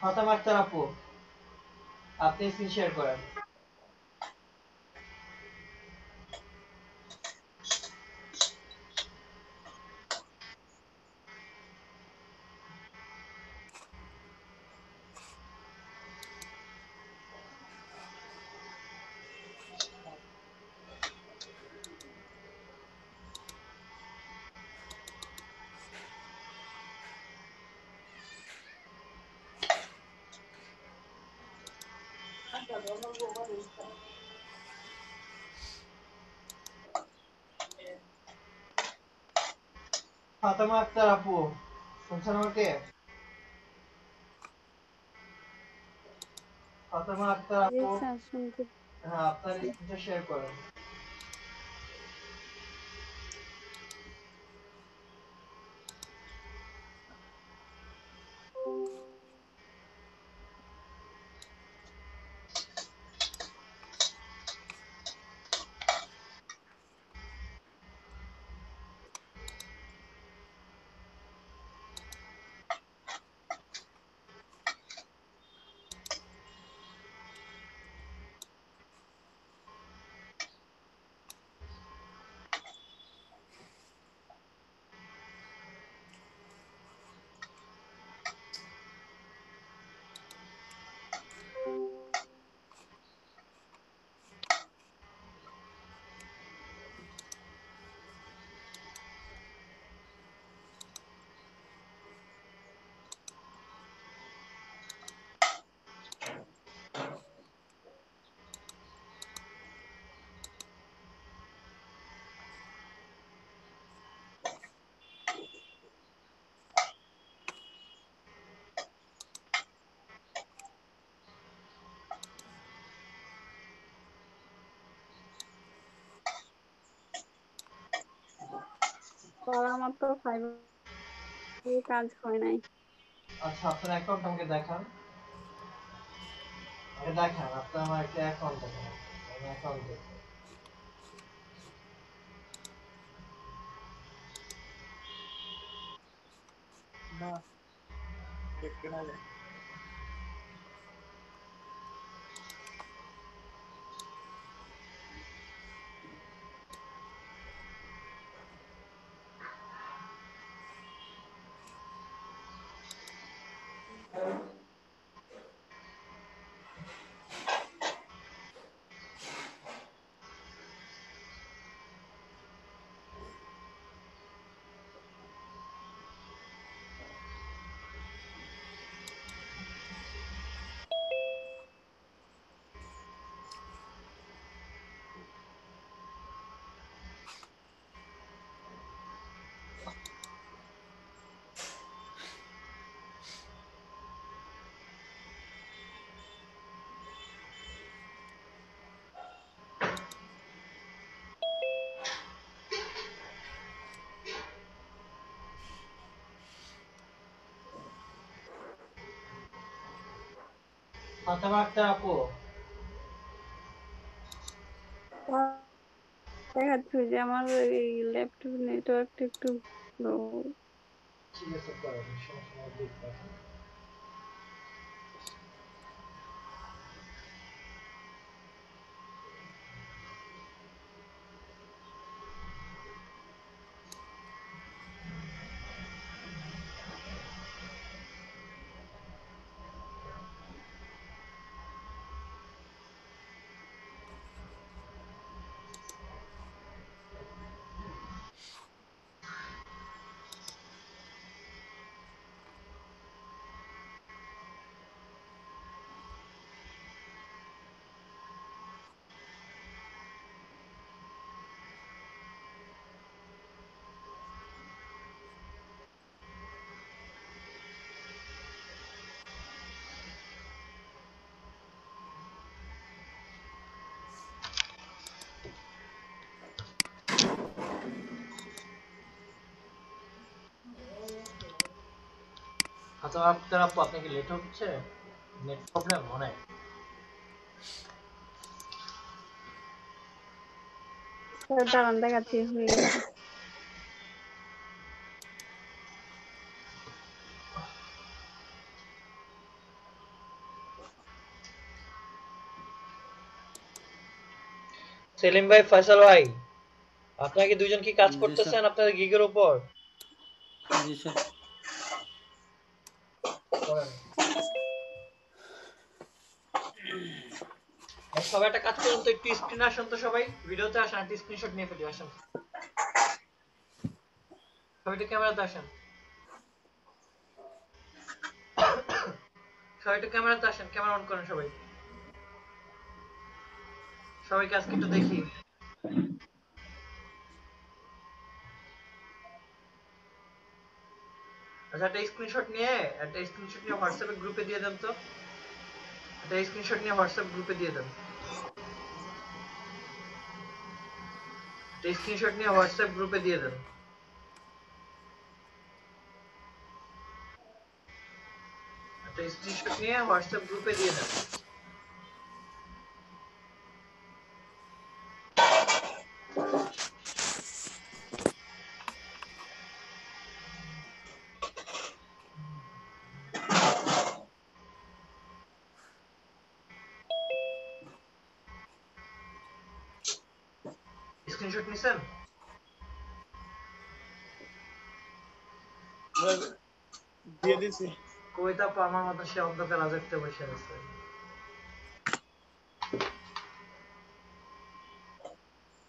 ফাতেমা আক্তার আপু, আপনি স্ক্রিন শেয়ার করেন। ফাতেমা আক্তার আপু, শুনছেন আমাকে? ফাতেমা আক্তার জি আপু, স্যার শুনতে হ্যাঁ আপনার স্ক্রিনটা শেয়ার করেন। স্যার আমার তো ফাইবার কাজ হয় নাই। আচ্ছা আপনার অ্যাকাউন্ট আমাকে দেখান। আমাকে দেখান, আপনার আমার একটা অ্যাকাউন্ট দেখান। আমি অ্যাকাউন্ট দেখবো। না দেখতে না যায়। ফাতেমা আক্তার আপু, দেখাচ্ছি যে আমার এই ল্যাপটপ নেটওয়ার্কটা একটু স্লো। ঠিক আছে করেন, সমস্যা নেই, দেখবো। ফাতেমা আক্তার আপু, আপনার কি লেট হচ্ছে? নেট প্রবলেম অনেক? স্যার দাঁড়ান দেখাচ্ছি হয়ে গেছে। সেলিম ভাই, ফয়সাল ভাই, আপনারা কি দুইজন কি কাজ জি স্যার। করতেছেন আপনাদের গিগের উপর? জি স্যার। করেন। সবাই একটা কাজ করুন তো, একটু স্ক্রিনে আসুন তো সবাই, ভিডিওতে আসেন, একটা স্ক্রিনশট নিয়ে ফেলি, আসেন সবাই, একটু ক্যামেরাতে আসেন, সবাই একটু ক্যামেরাতে আসেন, ক্যামেরা অন করেন সবাই, সবাইকে আজকে একটু দেখি। আচ্ছা, একটা স্ক্রিনশট নিয়ে হোয়াটসঅ্যাপে গ্রুপে দিয়ে দেন তো, একটা স্ক্রিনশট নিয়ে হোয়াটসঅ্যাপ গ্রুপে দিয়ে দেন, একটা স্ক্রিনশট নিয়ে হোয়াটসঅ্যাপ গ্রুপে দিয়ে দেন, একটা স্ক্রিনশট নিয়ে হোয়াটসঅ্যাপ গ্রুপে দিয়ে দেন। স্ক্রিনশট নিছেন? দিয়ে দিছি। কবিতা আমার মতো সে অন্ধকার রাজত্বে বসে আছে।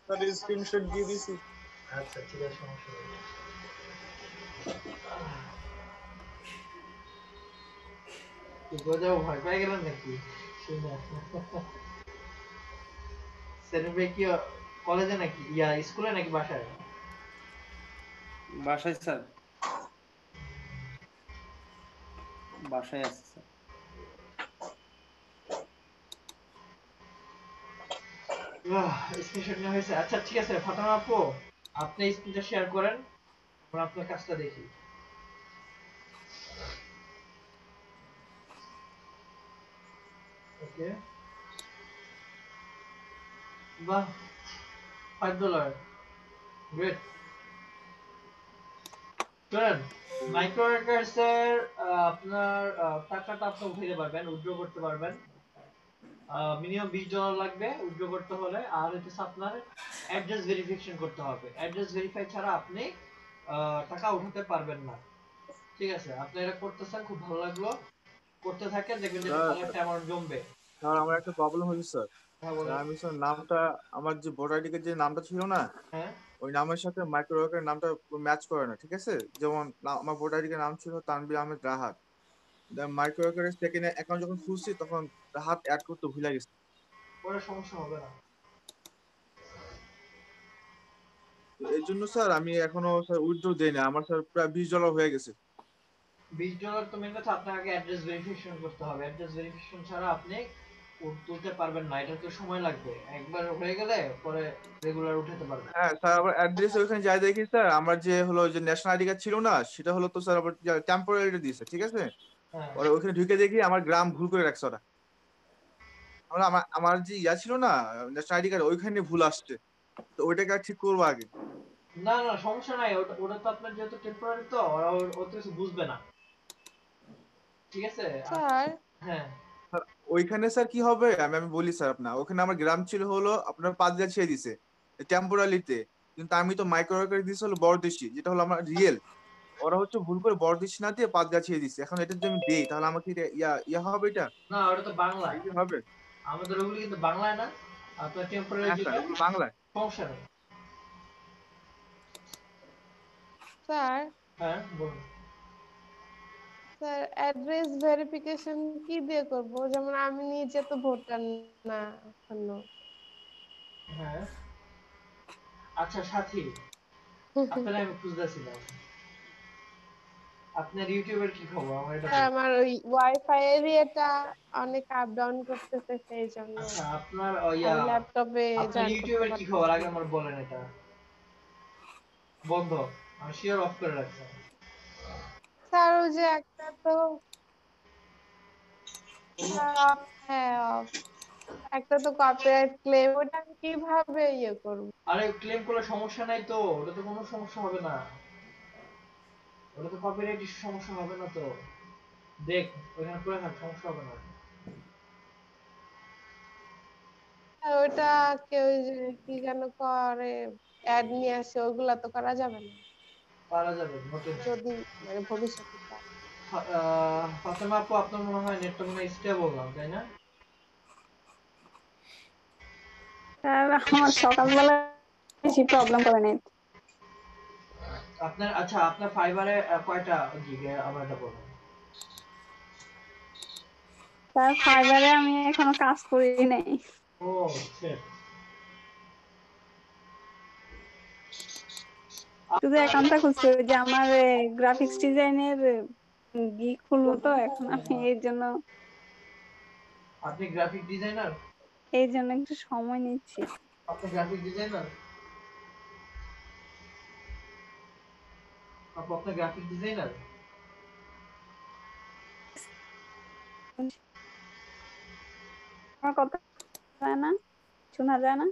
স্যার স্ক্রিনশট দিয়ে দিছি। আচ্ছা ঠিক আছে, সমস্যা নেই। কি গোজাও ভয় পেয়ে গেলেন নাকি? শুনে সেলিম ভাই কি কলেজে নাকি, ইয়া স্কুলে নাকি বাসায়? বাসায় স্যার, বাসায় আছে স্যার। স্ক্রিনশট নেওয়া হয়েছে। আচ্ছা ঠিক আছে ফাতেমা আপু, আপনি স্ক্রিনটা শেয়ার করেন, আমরা আপনার কাজটা দেখি। ওকে, বাহ, $5, গ্রেট। শুনেন, মাইক্রো ওয়ার্কার্সের আপনার টাকাটা আপনি উঠাইতে পারবেন, উইথড্র করতে পারবেন। মিনিমাম $20 লাগবে উইথড্র করতে হলে। আর হচ্ছে আপনার অ্যাড্রেস ভেরিফিকেশন করতে হবে, অ্যাড্রেস ভেরিফাই ছাড়া আপনি টাকা উঠাতে পারবেন না। ঠিক আছে, আপনি এটা করতেছেন, খুব ভালো লাগলো, করতে থাকেন, দেখবেন যে একটা ভালো একটা অ্যামাউন্ট জমবে। স্যার আমার একটা প্রবলেম হয়েছে স্যার। হ্যাঁ বলেন। আমি স্যার নামটা, আমার যে ভোটার আইডি যে নামটা ছিল না, হ্যাঁ ওই নামের সাথে মাইক্রো ওয়ার্কারের নামটা ম্যাচ করে না, ঠিক আছে? যেমন আমার ভোটার আইডি নাম ছিল তানভীর আহমেদ রাহাত, মাইক্রো ওয়ার্কারের সেকেন্ড অ্যাকাউন্ট যখন খুলছি তখন রাহাত অ্যাড করতে ভুলে গেছি। পরে সমস্যা হবে না। তো এই জন্য স্যার আমি এখনো স্যার উইথড্র দেই না, আমার স্যার প্রায় $20 হয়ে গেছে। $20 তো মেন কথা, আপনাকে আগে অ্যাড্রেস ভেরিফিকেশন করতে হবে, অ্যাড্রেস ভেরিফিকেশন ছাড়া আপনি তুলতে পারবেন না, এটা তো সময় লাগবে, একবার হয়ে গেলে পরে রেগুলার উঠাতে পারবেন। হ্যাঁ স্যার, আবার অ্যাড্রেস ওইখানে যাই দেখি স্যার, আমার যে হলো যে ন্যাশনাল আইডি কার্ড ছিল না, সেটা হলো তো স্যার আবার টেম্পোরারি দিয়েছে, ঠিক আছে? হ্যাঁ পরে ওখানে ঢুকে দেখি আমার গ্রাম ভুল করে রাখছে ওরা। আমার আমার যে ইয়া ছিল না, ন্যাশনাল আইডি কার্ড, ওইখানে ভুল আসছে। তো ওইটাকে আর ঠিক করবো আগে। না না সমস্যা নাই, ওটা ওটা তো আপনার যেহেতু টেম্পোরারি, তো ওরা ও তো কিছু বুঝবে না, ঠিক আছে। স্যার হ্যাঁ স্যার ওইখানে স্যার কি হবে, আমি আমি বলি স্যার, আপনার ওখানে আমার গ্রাম ছিল হলো আপনার পাঁচগাছিয়া দিছে টেম্পোরালিতে, কিন্তু আমি তো মাইক্রো ওয়ার্কার দিয়েছে হলো বড়দেশি, যেটা হলো আমার রিয়েল। ওরা হচ্ছে ভুল করে বড়দেশি না দিয়ে পাঁচগাছিয়া দিচ্ছে। এখন এটা যদি আমি দেই তাহলে আমাকে এটা ইয়া ইয়া হবে এটা, না, ওটা তো বাংলায়, এই যে হবে। আমাদের ওগুলো কিন্তু বাংলায় না, আপনার টেম্পোরারি হ্যাঁ স্যার, যেটা, ওগুলো বাংলায়। সমস্যা নেই। স্যার হ্যাঁ বলুন। স্যার অ্যাড্রেস ভেরিফিকেশন কি দিয়ে করব? যেমন আমি নিজে তো ভোটার না এখনো। হ্যাঁ আচ্ছা সাথী, আপনারা আমি খুঁজতেছিলাম, আপনার ইউটিউবের কি খবর আমার এটা স্যার বলুন। আমার ওই ওয়াইফাই এর ইয়েটা অনেক আপ ডাউন করতেছে, সেই জন্য আচ্ছা আপনার আমি ল্যাপটপে আপনার জয়েন করতে ইউটিউবের কি খবর পারতেছি আগে না। আমার বলেন, এটা বন্ধ, আমি শিওর অফ করে রাখছেন। স্যার ওই যে একটা তো হ্যাঁ একটা তো কপিরাইট ক্লেম, ওটা আমি কিভাবে ইয়ে করব? আরে ক্লেম করলে সমস্যা নাই তো, ওটা তো কোনো সমস্যা হবে না, ওটা তো কপিরাইট ইস্যু, সমস্যা হবে না তো, দেখ ওখানে করে থাক, সমস্যা হবে না। ওইটা কেউ যে কি যেন করে অ্যাড নিয়ে আসে, ওগুলা তো করা যাবে না পারা যাবে মোটে না। যদি মানে ভবিষ্যতে চায়। ফাতেমা আপু, আপনার মনে হয় নেটটা মনে হয় স্টেবল না, তাই না? স্যার আমার সকালবেলা বেশি প্রবলেম করে নেট। আপনার আচ্ছা, আপনার ফাইবারে কয়টা জিগে আমার এটা বলুন। স্যার ফাইবারে আমি এখনো কাজ করি নাই। ও শিট। শুধু অ্যাকাউন্টটা খুলছি, ওই যে আমার গ্রাফিক্স ডিজাইনের গিগ খুলবো তো এখন আমি, আপনি গ্রাফিক ডিজাইনার? এই জন্য একটু সময় নিচ্ছি। আপনি গ্রাফিক ডিজাইনার? আপু আপনি গ্রাফিক ডিজাইনার? আমার কথা যায় না, শোনা যায় না?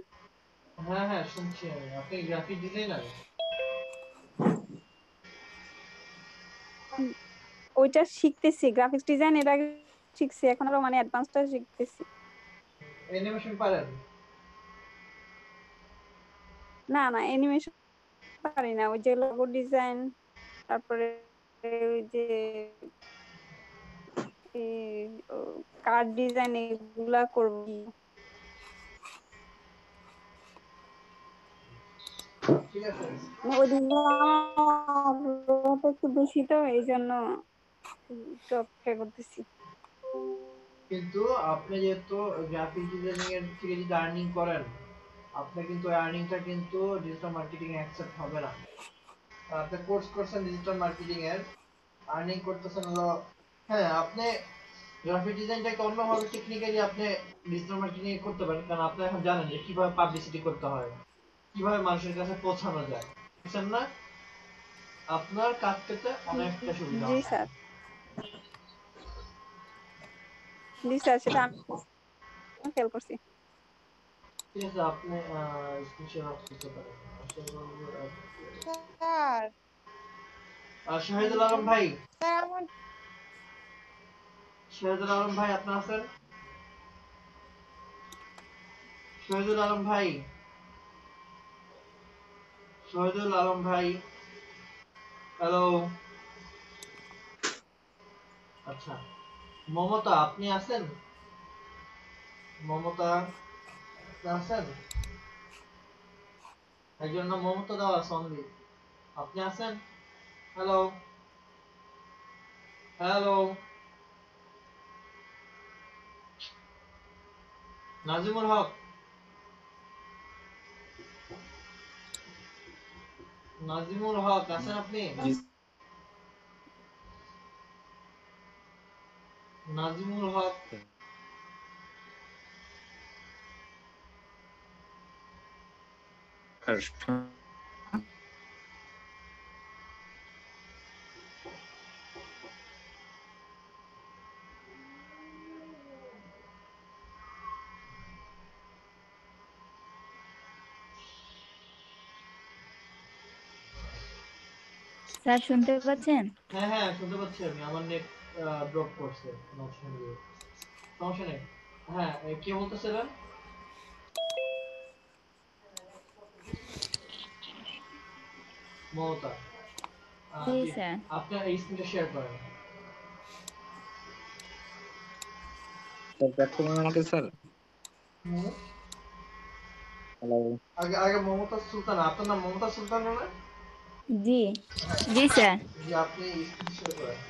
হ্যাঁ হ্যাঁ শুনছি আমি। আপনি গ্রাফিক ডিজাইনার? ওইটা শিখতেছি, গ্রাফিক্স ডিজাইন এটা আগে শিখছি, এখন আরো মানে অ্যাডভান্সটা শিখতেছি। অ্যানিমেশন পারেন? না না, অ্যানিমেশন পারি না, ওই যে লোগো ডিজাইন, তারপরে ওই যে কার্ড ডিজাইন এগুলা করবি। ঠিক আছে। ওই দিনগুলো আগ্রহটা একটু বেশি, তো এই জন্য একটু অপেক্ষা করতেছি। কিন্তু আপনি যেহেতু গ্রাফিক ডিজাইনিং এর থেকে যদি আর্নিং করেন, আপনি কিন্তু আর্নিংটা কিন্তু ডিজিটাল মার্কেটিং এ অ্যাকসেপ্ট হবে না। আর আপনি কোর্স করছেন ডিজিটাল মার্কেটিং এর, আর্নিং করতেছেন হলো, হ্যাঁ আপনি গ্রাফিক ডিজাইনটাকে অন্যভাবে টেকনিক্যালি আপনি ডিজিটাল মার্কেটিং এ করতে পারেন, কারণ আপনি এখন জানেন যে কিভাবে পাবলিসিটি করতে হয়, কিভাবে মানুষের কাছে পৌঁছানো যায়, বুঝছেন না? আপনার কাজ পেতে অনেকটা সুবিধা জি হবে। স্যার, জি স্যার, সেটা আমি খেয়াল করছি। ঠিক আছে, আপনি স্ক্রিনশট অফ করতে পারেন। স্যার শহীদুল আলম ভাই, স্যার আমার শহীদুল আলম ভাই আপনি আছেন? শহীদুল আলম ভাই, শহীদুল আলম ভাই, হ্যালো। আচ্ছা, মমতা আপনি আছেন? মমতা আপনি আছেন? একজন নাম মমতা দেওয়া আছে only। আপনি আছেন? Hello, hello. নাজিমুল হক, নাজিমুল হক আছেন আপনি? নাজিমুল হক, স্যার শুনতে পাচ্ছেন? হ্যাঁ হ্যাঁ শুনতে পাচ্ছি আমি, আমার নেট ড্রপ করছে মাঝখান দিয়ে। সমস্যা নেই। হ্যাঁ কে বলতেছিলেন? মমতা। জি জি, স্যার। আপনি এই স্ক্রিনটা শেয়ার করেন। স্যার বর্তমানে আমাকে স্যার হুম। হ্যালো আগে আগে মমতা সুলতানা, আপনার নাম মমতা সুলতানা না? জি হ্যাঁ, জি স্যার। জি আপনি স্ক্রিন শেয়ার করেন।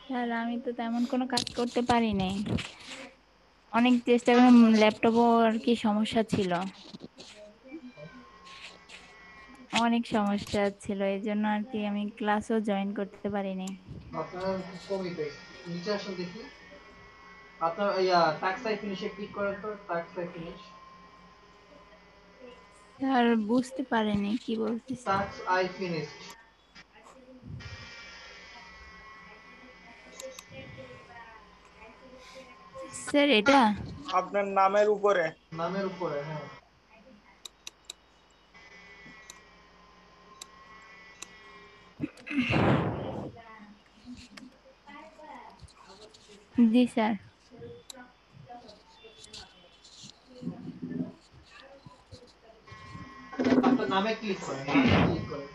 স্যার আমি তো তেমন কোনো কাজ করতে পারি নাই, অনেক চেষ্টা করে, ল্যাপটপও আর কি সমস্যা ছিল, অনেক সমস্যা ছিল, এই জন্য আর কি আমি ক্লাসও জয়েন করতে পারিনি। আপনার খুব কমই পাই। নিচে আসুন দেখি। আপনার টাক্সাই ফিনিশে ক্লিক করেন তো, টাক্সাই ফিনিশ। স্যার বুঝতে পারিনি কি বলতেছে। Tax I finish. স্যার এটা আপনার নামের উপরে। নামের উপরে, হ্যাঁ। জি স্যার। আপনার নামে ক্লিক করেন, নামে ক্লিক করেন।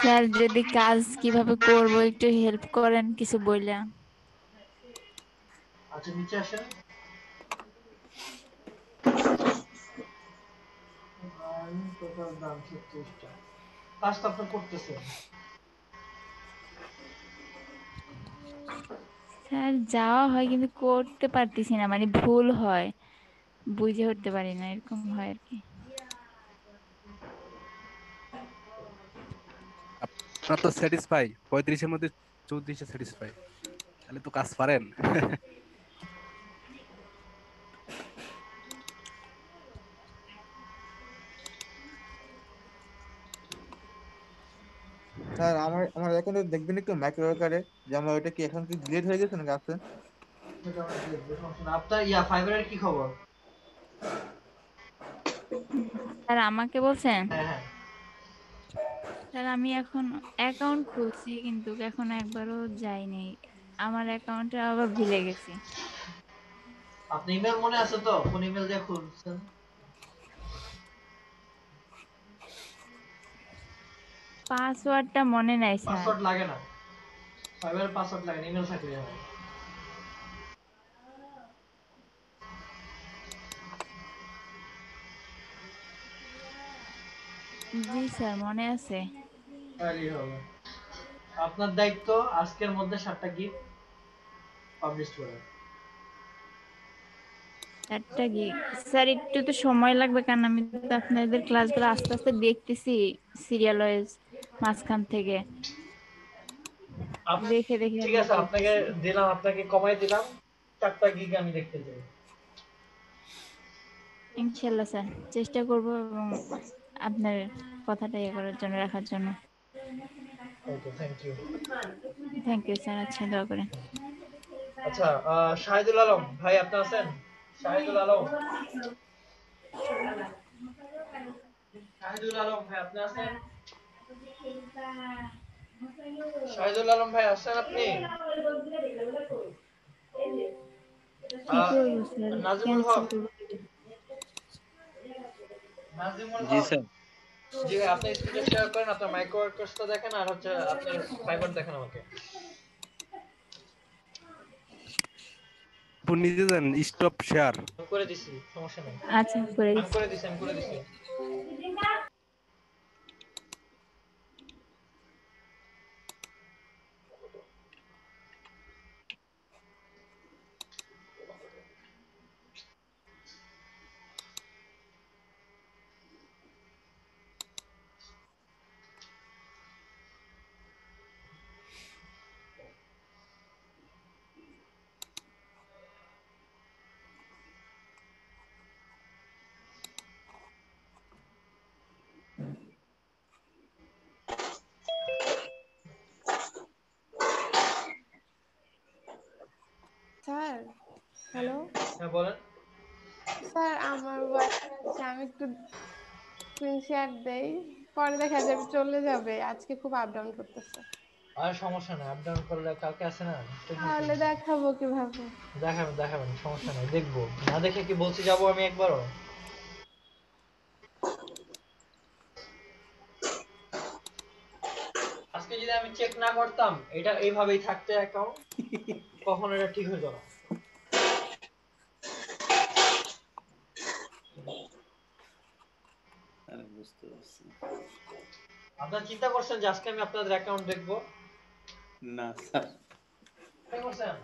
স্যার যদি কাজ কিভাবে করব একটু হেল্প করেন কিছু বইলা। আচ্ছা নিচে আসেন। টোটাল দাম 36 টা। কাজটা আপনি করতেছেন। স্যার যাওয়া হয় কিন্তু করতে পারতেছি না, মানে ভুল হয়, বুঝে উঠতে পারি না, এরকম হয় আর কি। আপনার তো স্যাটিসফাই 35-এর মধ্যে 34-এ স্যাটিসফাই, তাহলে তো কাজ পারেন। স্যার আমার আমার অ্যাকাউন্টে দেখবেন একটু ম্যাক্রো আকারে, যে আমার ওইটা কি এখন কি ডিলিট হয়ে গেছে নাকি আছে? সেটা আমরা দেখবো, সমস্যা না। আপনার ফাইবারের কি খবর? স্যার আমাকে বলছেন? হ্যাঁ হ্যাঁ। স্যার আমি এখন অ্যাকাউন্ট খুলছি কিন্তু এখন একবারও যাইনি, আমার অ্যাকাউন্টে আবার ভুলে গেছি। আপনি ইমেল মনে আছে তো? কোন ইমেল দিয়ে খুলছেন? পাসওয়ার্ডটা মনে নাই স্যার। পাসওয়ার্ড লাগে না, ফাইবারের পাসওয়ার্ড লাগে না, ইমেল থাকলে হয়। জি স্যার মনে আছে। তাহলেই হবে। আপনার দায়িত্ব আজকের মধ্যে 7টা গিফট পাবলিশ করা। 4টা গিগ স্যার, একটু তো সময় লাগবে কারণ আমি তো আপনাদের ক্লাসগুলো আস্তে আস্তে দেখতেছি সিরিয়াল ওয়াইজ মাঝখান থেকে দেখে দেখে ঠিক আমি আছে, আপনাকে দেখতেছি। দিলাম, আপনাকে কমাই দিলাম 4টা গিগ আমি দেখতে চাই। ইনশাল্লাহ স্যার চেষ্টা করব এবং আপনার কথাটা ইয়ে করার জন্য, রাখার জন্য। Okay, thank you. Thank you sir. আচ্ছা দোয়া করেন। আচ্ছা, শাহিদুল আলম ভাই আপনি আছেন? শাহিদুল আলম, শাহিদুল আলম ভাই আপনি আছেন? শাহিদুল আলম ভাই আছেন আপনি? কি করবো স্যার, নাজিমুল ক্যান্সেল হক, করবো? নাজিমুল জি হক। স্যার। জি ভাই, আপনি স্ক্রিনটা শেয়ার করেন, আপনার মাইক্রো ওয়ার্কার্সটা দেখেন আর হচ্ছে আপনার ফাইবার দেখেন আমাকে। আপনি নিজে দেন স্টপ শেয়ার। করে দিছি, সমস্যা নেই। আচ্ছা করে আমি দিচ্ছি। করে দিছি, আমি করে দিছি। স্যার হ্যালো হ্যাঁ বলেন। স্যার, আমার হচ্ছে আমি একটু স্ক্রিন শেয়ার দেই, পরে দেখা যাবে চলে যাবে, আজকে খুব আপ ডাউন করতেছে। আর সমস্যা নাই, আপ ডাউন করলে কালকে আসে না তাহলে দেখাবো কিভাবে? দেখাবেন দেখাবেন, সমস্যা নাই, দেখবো। না দেখে কি বলছি যাবো আমি একবারও? আজকে যদি আমি চেক না করতাম, এটা এইভাবেই থাকতো অ্যাকাউন্ট, কখনো এটা ঠিক হতো না। আরে বুঝতে পারছি। আপনারা চিন্তা করছেন যে আজকে আমি আপনাদের অ্যাকাউন্ট দেখবো? না স্যার। চিন্তা করছেন?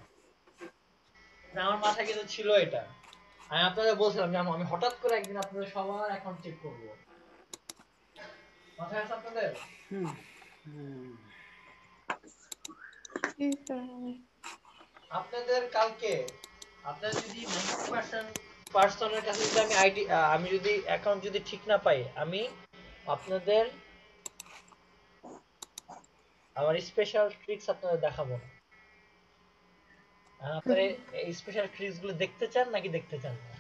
না, আমার মাথায় কিন্তু ছিল এটা। আমি আপনাদের বলছিলাম যে আমি হঠাৎ করে একদিন আপনাদের সবার অ্যাকাউন্ট চেক করবো। মাথায় আছে আপনাদের? আপনাদের কালকে আপনাদের যদি 90% পার্সনের কাছে যদি আমি আইডি আমি যদি অ্যাকাউন্ট যদি ঠিক না পাই, আমি আপনাদের আমার স্পেশাল ট্রিক্স আপনাদের দেখাবো না। আপনারা এই স্পেশাল ট্রিক্স গুলো দেখতে চান নাকি দেখতে চান না?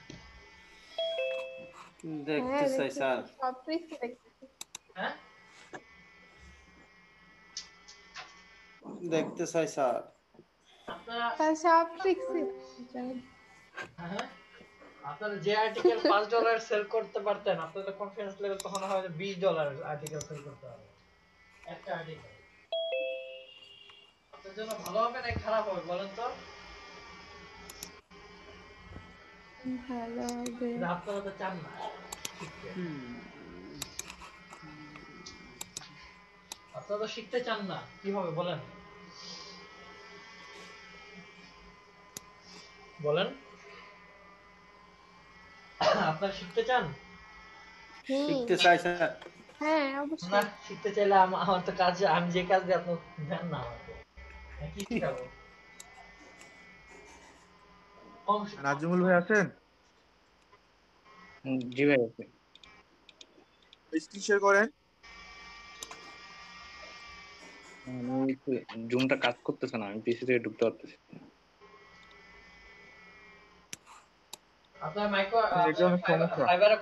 দেখতে চাই স্যার। সব ট্রিক্স দেখতে চাই। হ্যাঁ, দেখতে চাই স্যার। আপনারা সব ট্রিক্স হ্যাঁ, আপনারা যে আর্টিকেল $5 সেল করতে পারতেন, আপনাদের কনফিডেন্স লেভেল তখন হয়তো $20 আর্টিকেল সেল করতে হবে একটা আর্টিকেল। আপনার জন্য ভালো হবে না খারাপ হবে বলেন তো? ভালো হবে। আপনারা তো চান না শিখতে, আপনারা তো শিখতে চান না, কি হবে বলেন? বলেন, আপনারা শিখতে চান? শিখতে চাই স্যার। হ্যাঁ অবশ্যই। না, শিখতে চাইলে আমার তো কাজ, আমি যে কাজ দিই আপনি দেন না আমাকে, কি শিখাবো? নাজমুল ভাই আছেন? জি ভাই আছে। স্ক্রিন শেয়ার করেন। জুমটা কাজ করতেছে না, আমি পিসি থেকে ঢুকতে পারতেছি না। আপনার মাইক্রো নেটওয়ার্কের সমস্যা। ফাইবারে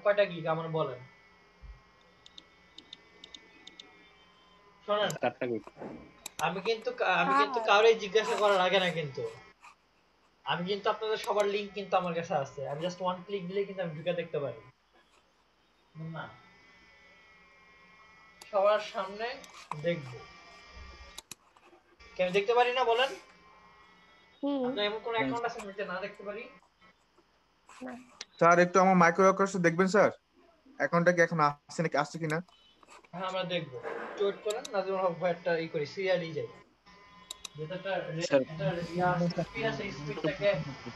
কয়টা গিগ আমার বলেন? শুনেন, 4টা গিগ। আমি কিন্তু কাউরে জিজ্ঞাসা করার আগে না কিন্তু আমি কিন্তু আপনাদের সবার লিংক কিন্তু আমার কাছে আছে। আমি জাস্ট ওয়ান ক্লিক দিলে কিন্তু আমি ঢুকে দেখতে পারি না, সবার সামনে দেখবো। কেন দেখতে পারি না বলেন? আপনার এমন কোন অ্যাকাউন্ট আছে যেটা না দেখতে পারি? স্যার একটু আমার মাইক্রো ওয়ার্কার্স দেখবেন স্যার, অ্যাকাউন্টটা কি এখন আসছে নাকি, আসছে কিনা? হ্যাঁ আমরা দেখবো। চোট করেন নাজমুল হক ভাই একটা করি সিরিয়ালি যাই, যেটা স্পিডটাকে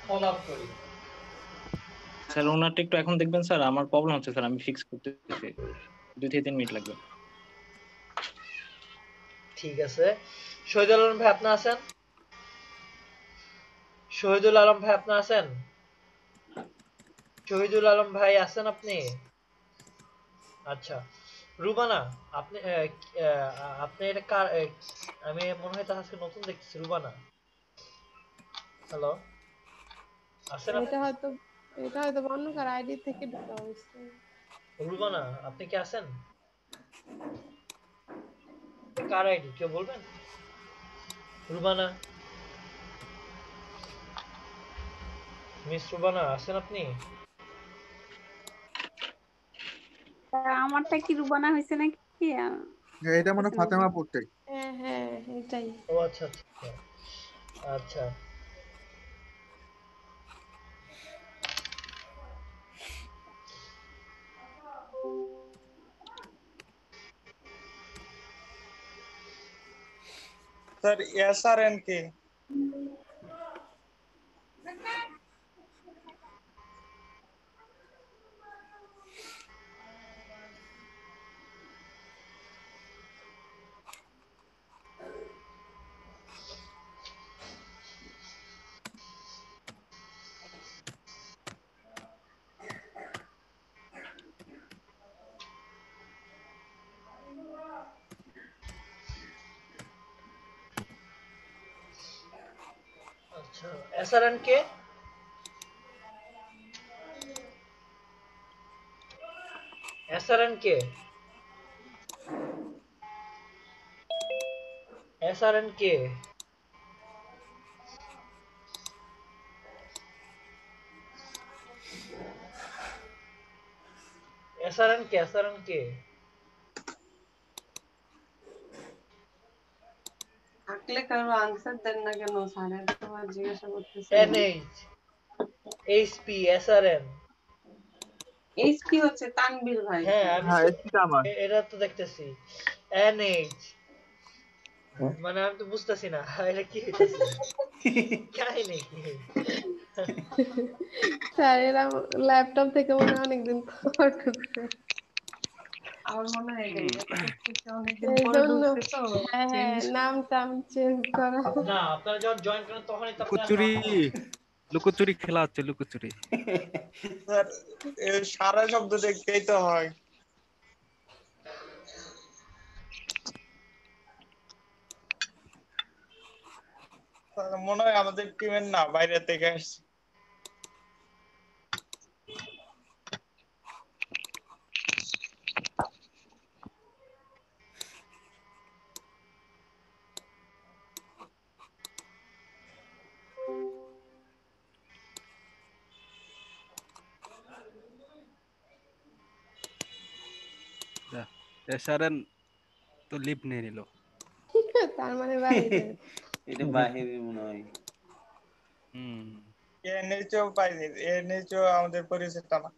ফলো আপ করি। স্যার ওনারটা একটু এখন দেখবেন স্যার, আমার প্রবলেম হচ্ছে স্যার, আমি ফিক্স করতেছি, 2 থেকে 3 মিনিট লাগবে। ঠিক আছে, শহীদুল আলম ভাই আপনি আছেন? শহীদুল আলম ভাই আপনি আছেন? শহীদুল আলম ভাই আছেন আপনি? আচ্ছা, রুবানা আপনি আপনি এটা কার, আমি মনে হয় তার আজকে নতুন দেখতেছি। রুবানা হ্যালো, আছেন আপনি? এটা হয়তো অন্য কার আইডি থেকে ঢোকা হয়েছে। রুবানা আপনি কি আছেন? কার আইডি কেউ বলবেন? রুবানা, মিস রুবানা আছেন আপনি? আমারটা কি রুবানা হয়েছে নাকি? এটা মনে ফাতেমা পড়তে। হ্যাঁ হ্যাঁ এটাই। ও আচ্ছা আচ্ছা আচ্ছা। স্যার এসআরএন কে? আচ্ছা, এসআরএন কে? এসআরএন কে? এসআরএন কে? এসআরএন কে? এসআরএন কে? থাকলে কারো আনসার দেন না কেন স্যার, এতবার জিজ্ঞাসা করতেছি। NH, HP, SRN. এইচপি হচ্ছে তানভীর ভাই। হ্যাঁ আমি হ্যাঁ তো এসপিটা আমার। এটা তো দেখতেছি এনএইচ, মানে আমি তো বুঝতেছি না এটা কি হইতেছে, কাহিনী কি? স্যার এরা ল্যাপটপ থেকে মনে হয় অনেকদিন পর ঢুকছে আমার মনে হয় এটাই অনেকদিন এই পরে জন্য। ঢুকছে তো হ্যাঁ হ্যাঁ, চেঞ্জ। নাম টাম চেঞ্জ করা। না আপনারা যখন জয়েন করেন তখনই তো আপনার লুকোচুরি লুকোচুরি খেলা হচ্ছে, লুকোচুরি। স্যার এর সারা শব্দ দেখতেই তো হয়। স্যার, মনে হয় আমাদের টিমের না, বাইরে থেকে আসছে। এশারেন তো লিপ নিয়ে নিল। তার মানে বাইরে। এটা বাহিরে মনে হয়। এনএইচও পাইনি, এনএইচও আমাদের পরিচিত না।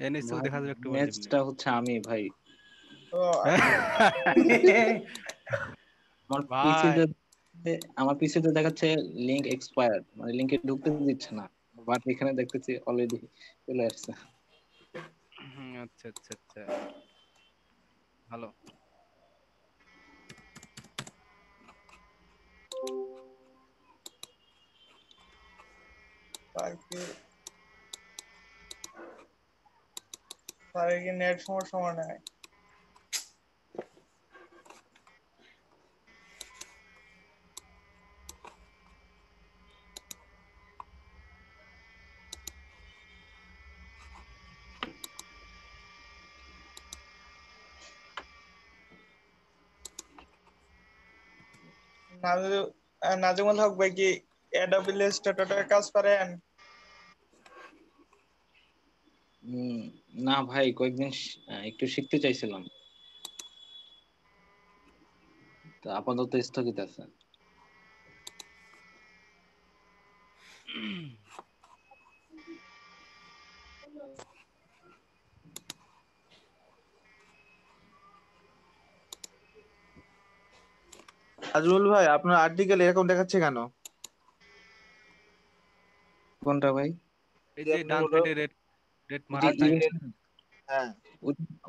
এনএসও দেখা যাবে একটু নেক্সটটা হচ্ছে আমি ভাই। ও আমার ভাই পিসিতে দেখাচ্ছে লিংক এক্সপায়ার্ড, মানে লিংকে ঢুকতে দিচ্ছে না, বাট এখানে দেখতেছি অলরেডি চলে আসছে। আচ্ছা আচ্ছা আচ্ছা, ভালো। স্যার কি নেট সমস্যা মনে হয়? নাজিমুল হক ভাই কি এডব্লিউএস স্ট্যাটাসের কাজ করেন? না ভাই, কয়েকদিন একটু শিখতে চাইছিলাম, তো আপাতত স্থগিত আছে। আজমল ভাই আপনার আর্টিকেল এরকম দেখাচ্ছে কেন? কোনটা ভাই? এই যে যে আপনি ডান হলো সাইডে রেড রেড মার্ক নাই? আর্টিকেল, হ্যাঁ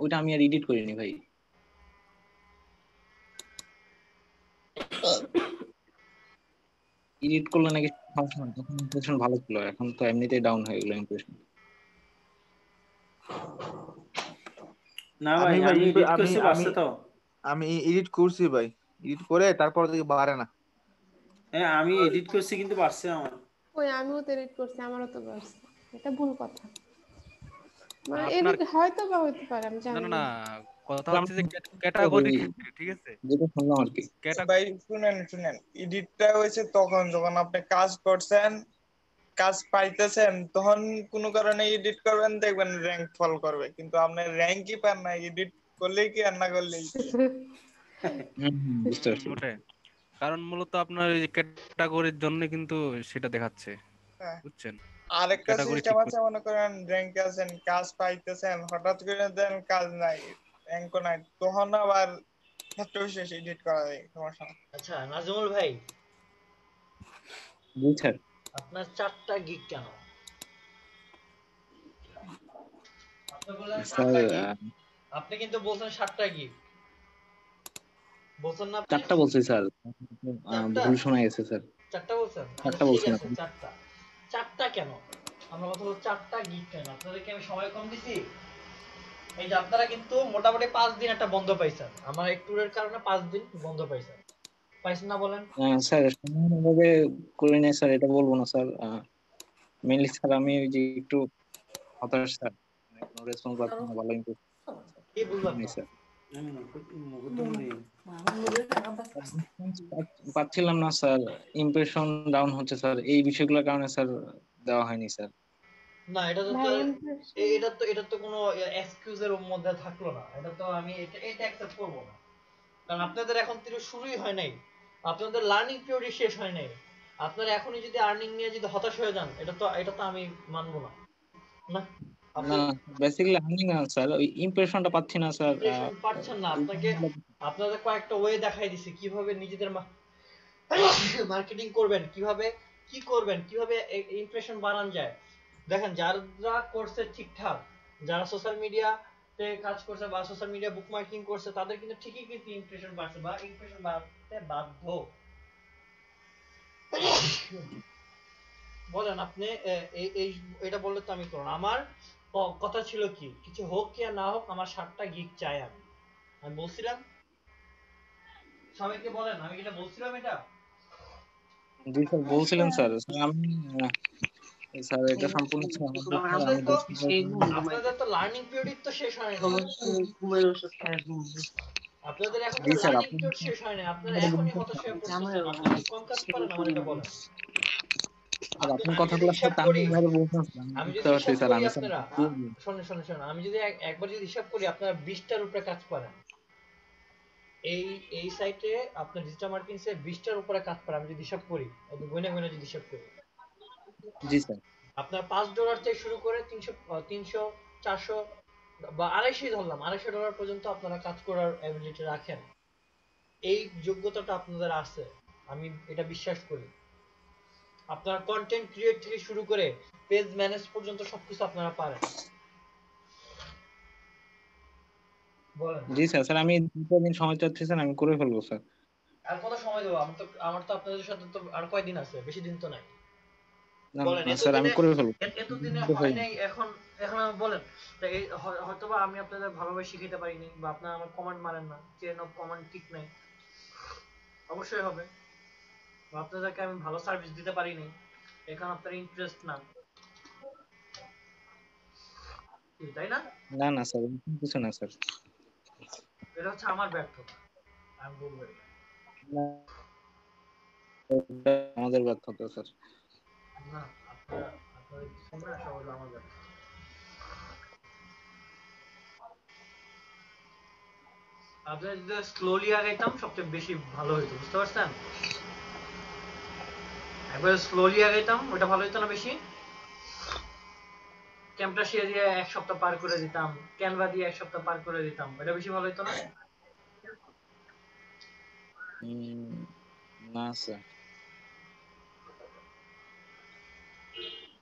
ওইটা আমি আর এডিট করিনি ভাই। এডিট করলে নাকি সমস্যা হয়, তখন ইমপ্রেশন ভালো ছিল, এখন তো এমনিতেই ডাউন হয়ে গেল ইমপ্রেশন। না ভাই, আমি এডিট করছি বাসছে তো। আমি এডিট করছি ভাই, এডিট করে তারপর দেখি বাড়ে না। হ্যাঁ আমি এডিট করছি কিন্তু বাসছে আমার। ওই আমিও তো এডিট করছি, আমারও তো বাড়ছে। এটা ভুল কথা, মানে আপনার এডিট হয়তো বা হইতে পারে, আমি না জানি না না। না, কথা হচ্ছে যে ক্যাটাগরি ক্ষেত্রে, ঠিক আছে? যেটা শুনলাম আর কি। ভাই শুনেন, এডিটটা হয়েছে তখন যখন আপনি কাজ করছেন, কাজ পাইতেছেন, তখন কোনো কারণে এডিট করবেন, দেখবেন র্যাঙ্ক ফল করবে, কিন্তু আপনি র্যাঙ্কই পান না, এডিট করলেই কি আর না করলেই কি। বুঝতে পারছি। ওটাই, কারণ মূলত আপনার এই ক্যাটাগরির জন্য কিন্তু সেটা দেখাচ্ছে, হ্যাঁ। বুঝছেন? আরেকটা ক্যাটাগরি সিস্টেম ঠিক আছে, মনে করেন র্যাঙ্কে আছেন, কাজ পাইতেছেন, হঠাৎ করে দেন কাজ নাই, র্যাঙ্কও নাই, তখন আবার ক্ষেত্র বিশেষ এডিট করা যায়, সমস্যা না। আচ্ছা নাজিমুল ভাই, জি স্যার। আপনার 4টা গিগ কেন? আপনি বললেন স্যার 4টা গিগ, আপনি কিন্তু বলছেন 7টা গিগ, বলছেন না আপনি? 4টা বলছি স্যার, ভুল শোনা গেছে স্যার। 4টা বলছেন? 4টা ঠিক বলছি না। আছে 4টা। 4টা কেন? আমরা কথা বলছি 4টা গিগ কেন? আপনাদেরকে আমি সময় কম দিছি। এই যে আপনারা কিন্তু মোটামুটি 5 দিন একটা বন্ধ পাইছেন, আমার এই ট্যুরের কারণে 5 দিন বন্ধ পাইছেন, পাইছেন না বলেন? স্যার সম্পূর্ণভাবে করে নেই স্যার, এটা বলবো না স্যার। মেইনলি স্যার আমি ওই যে একটু হতাশ স্যার, মানে কোনো রেসপন্স পাচ্ছি না, ভালো ইমপ্রেস কি বুঝলাম না স্যার, পাচ্ছিলাম না স্যার, ইমপ্রেশন ডাউন হচ্ছে স্যার, এই বিষয়গুলোর কারণে স্যার দেওয়া হয়নি স্যার। না, এটা তো ভাই impression এটা তো কোনো এক্সকিউজের মধ্যে থাকলো না, এটা তো আমি এটা অ্যাকসেপ্ট করব না, কারণ আপনাদের এখন থেকে শুরুই হয় নাই, আপনাদের লার্নিং পিরিয়ড শেষ হয় নাই, আপনারা এখনই যদি আর্নিং নিয়ে যদি হতাশ হয়ে যান, এটা তো আমি মানবো না। না আপনি না বেসিক্যালি আমি না স্যার ওই ইমপ্রেশনটা পাচ্ছি না স্যার ইমপ্রেশন পাচ্ছেন না, আপনাকে আপনাদের কয়েকটা ওয়ে দেখাই দিছি কিভাবে নিজেদের মার্কেটিং করবেন, কিভাবে কি করবেন, কিভাবে ইমপ্রেশন বানানো যায়। দেখেন যারা করছে ঠিকঠাক, যারা সোশ্যাল মিডিয়াতে কাজ করছে বা সোশ্যাল মিডিয়া বুক মার্কিং করছে তাদের কিন্তু ঠিকই কিন্তু ইমপ্রেশন বাড়ছে বা ইমপ্রেশন বাড়তে বাধ্য। বলেন আপনি এই এই এটা বললে তো আমি করুন। আমার কথা ছিল কি, কিছু হোক কি আর না হোক আমার 7টা গিগ চাই। আমি বলছিলাম সবাইকে, বলেন আমি কিনা বলছিলাম এটা। জি স্যার বলছিলেন স্যার আমি স্যার এটা সম্পূর্ণ আপনাদের তো আপনাদের তো লার্নিং পিরিয়ড তো শেষ হয়নি, আপনাদের এখন জি তো স্যার লার্নিং আপনি পিরিয়ড শেষ হয়নি, আপনারা এখনই হতাশ হয়ে পড়তেছেন। আপনি কি কম কাজ পারেন আমার এটা বলেন। স্যার আপনার আমি যদি কথাগুলো হিসাব স্যার করি, তামিল ভাবে বলছেন স্যার আমি আমি বুঝতে যদি পারছি হিসাব স্যার করি আমি স্যার আপনারা শোনেন শোনেন শোনেন, আমি যদি একবার যদি হিসাব করি আপনারা 20টার উপরে কাজ পারেন। এই এই সাইটে আপনার ডিজিটাল মার্কেটিং সে 20টার উপরে কাজ পারেন আমি যদি হিসাব করি, গুনে গুনে যদি হিসাব করি। জি স্যার আপনার $5 থেকে শুরু করে 300 400 বা 250 ধরলাম, $250 পর্যন্ত আপনারা কাজ করার এবিলিটি রাখেন। এই যোগ্যতাটা আপনাদের আছে, আমি এটা বিশ্বাস করি। আপনারা কন্টেন্ট ক্রিয়েট থেকে শুরু করে পেজ ম্যানেজ পর্যন্ত সবকিছু আপনারা পারেন। বলেন জি স্যার স্যার আমি 2 দিন সময় চাচ্ছি স্যার আমি করে ফেলবো স্যার। আর কত সময় দেবো, আমার তো আপনাদের সাথে তো আর কয়দিন আছে, বেশি দিন তো নাই। না বলেন না স্যার আমি করে ফেলবো। এতদিনে হয় নাই, এখন এখন আমি বলেন হয়তোবা আমি আপনাদের ভালোভাবে শিখাতে পারিনি বা আপনারা আমার কমান্ড মানেন না, চেন অফ কমান্ড ঠিক নাই, অবশ্যই হবে। বা আপনাদেরকে আমি ভালো সার্ভিস দিতে পারিনি, এখন আপনার ইন্টারেস্ট না, তাই না? না না স্যার কিছু না স্যার। এটা হচ্ছে আমার ব্যর্থতা, আমি বলবো এটা। এটা আমাদের ব্যর্থতা স্যার। না আপনাদের কিছু না, সব হলো আমার ব্যর্থতা। আপনারা যদি স্লোলি আগাইতাম সবচেয়ে বেশি ভালো হইতো, বুঝতে পারছেন? একবার স্লোলি আগাইতাম ওটা ভালো হইতো না বেশি? ক্যাম্পটাশিয়া দিয়ে 1 সপ্তাহ পার করে দিতাম, ক্যানভা দিয়ে 1 সপ্তাহ পার করে দিতাম, এটা বেশি ভালো হইতো না? না স্যার।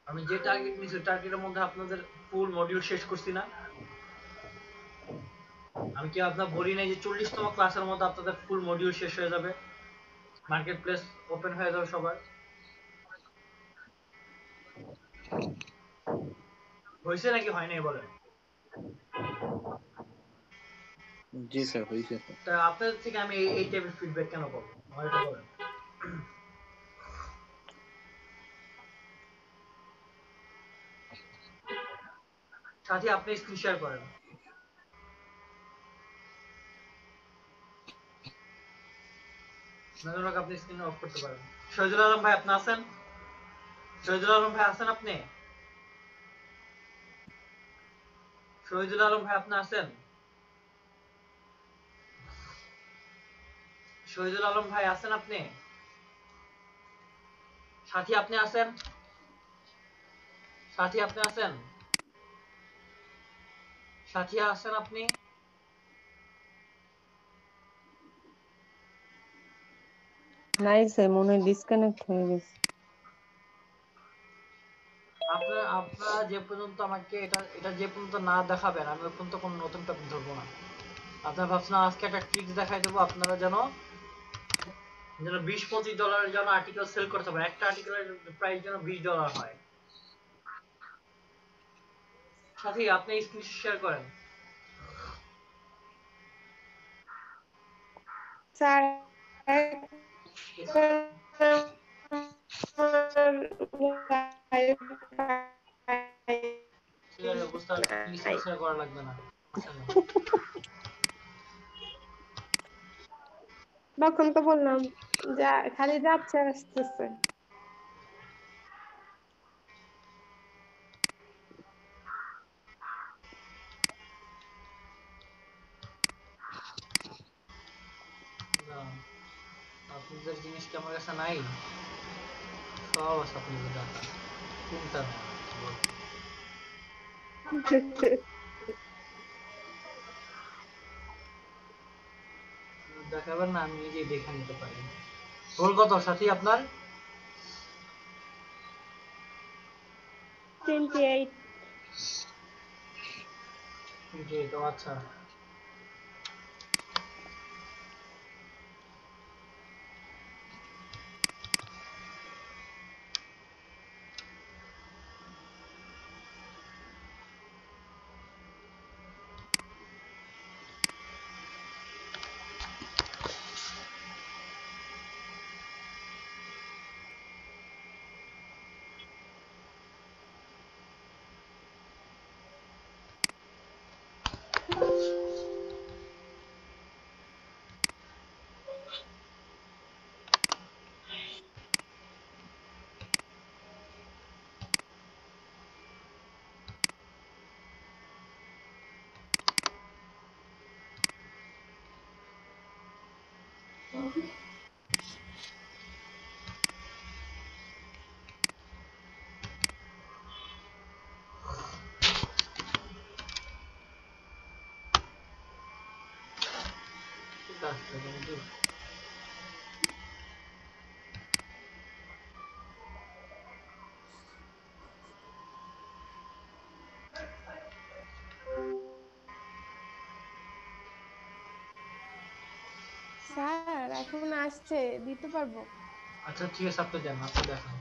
আমি যে টার্গেট নিছি টার্গেটের মধ্যে আপনাদের ফুল মডিউল শেষ করছি না? আমি কি আপনার বলি নাই যে 40তম ক্লাসের মধ্যে আপনাদের ফুল মডিউল শেষ হয়ে যাবে, মার্কেট প্লেস ওপেন হয়ে যাবে সবার। হয়েছে নাকি হয় নাই বলেন? জি স্যার হয়েছে। তা আপনাদের থেকে আমি এই টাইপের ফিডব্যাক কেন পাবো, আমার এটা বলেন। সাথে আপনি স্ক্রিন শেয়ার করেন। নাজমুল আপনি স্ক্রিন অফ করতে পারেন। শহীদুল আলম ভাই আপনি আছেন? শহীদুল আলম ভাই আছেন আপনি? শহীদুল আলম ভাই আপনি আছেন? শহীদুল আলম ভাই আছেন আপনি? সাথী আপনি আছেন? সাথী আপনি আছেন? সাথী আছেন আপনি? নাই স্যার মনে হয় ডিসকানেক্ট হয়ে গেছে। আপনারা যে পর্যন্ত আমাকে এটা যে পর্যন্ত না দেখাবেন আমি ওই পর্যন্ত কোনো নতুন টপিক ধরবো না। আপনারা ভাবছেন আজকে একটা ট্রিক্স দেখাই দেবো, আপনারা যেন $20-25 যেন আর্টিকেল সেল করতে পারেন, একটা আর্টিকেলের প্রাইস যেন $20 হয়। সাথী আপনি স্ক্রিন শেয়ার করেন। স্যার ঠিক আছে বুঝতে পারছি, স্ক্রিন শেয়ার করা লাগবে না। তখন তো বললাম যা খালি যাচ্ছে আর আসতেছে। না আপনাদের জিনিস কি আমার কাছে নাই? সব আছে আপনাদের ডাটা, কোনটা না বল। দেখাবেন না, আমি নিজেই দেখে নিতে পারি। রোল কত সাথী আপনার? 28। জি, তো আচ্ছা। ঠিক আছে, জি। স্যার এখন আসছে, দিতে পারবো? আচ্ছা ঠিক আছে, আপনি দেন, আপনি দেখান।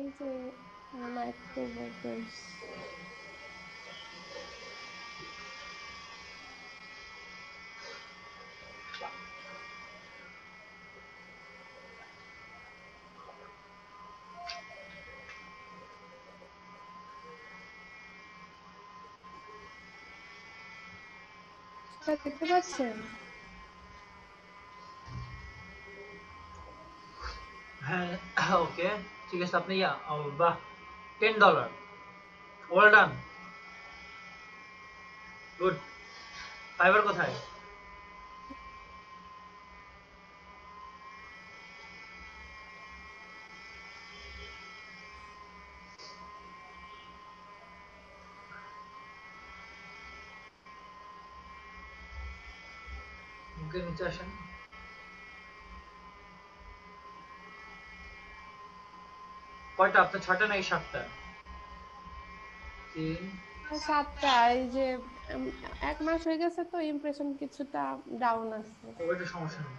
এই যে মাইক্রো ওয়ার্কার্স। স্যার দেখতে পাচ্ছেন? হ্যাঁ, ওকে, ঠিক আছে। আপনি বাহ, $10, ওয়েল ডান, গুড। ফাইবার কোথায়? মুখের নিচে আসেন। কয়টা আপনার, 6টা নাকি 7টা? 3। 7টা। এই যে 1 মাস হয়ে গেছে তো ইমপ্রেশন কিছুটা ডাউন আছে। ওইটা সমস্যা নেই।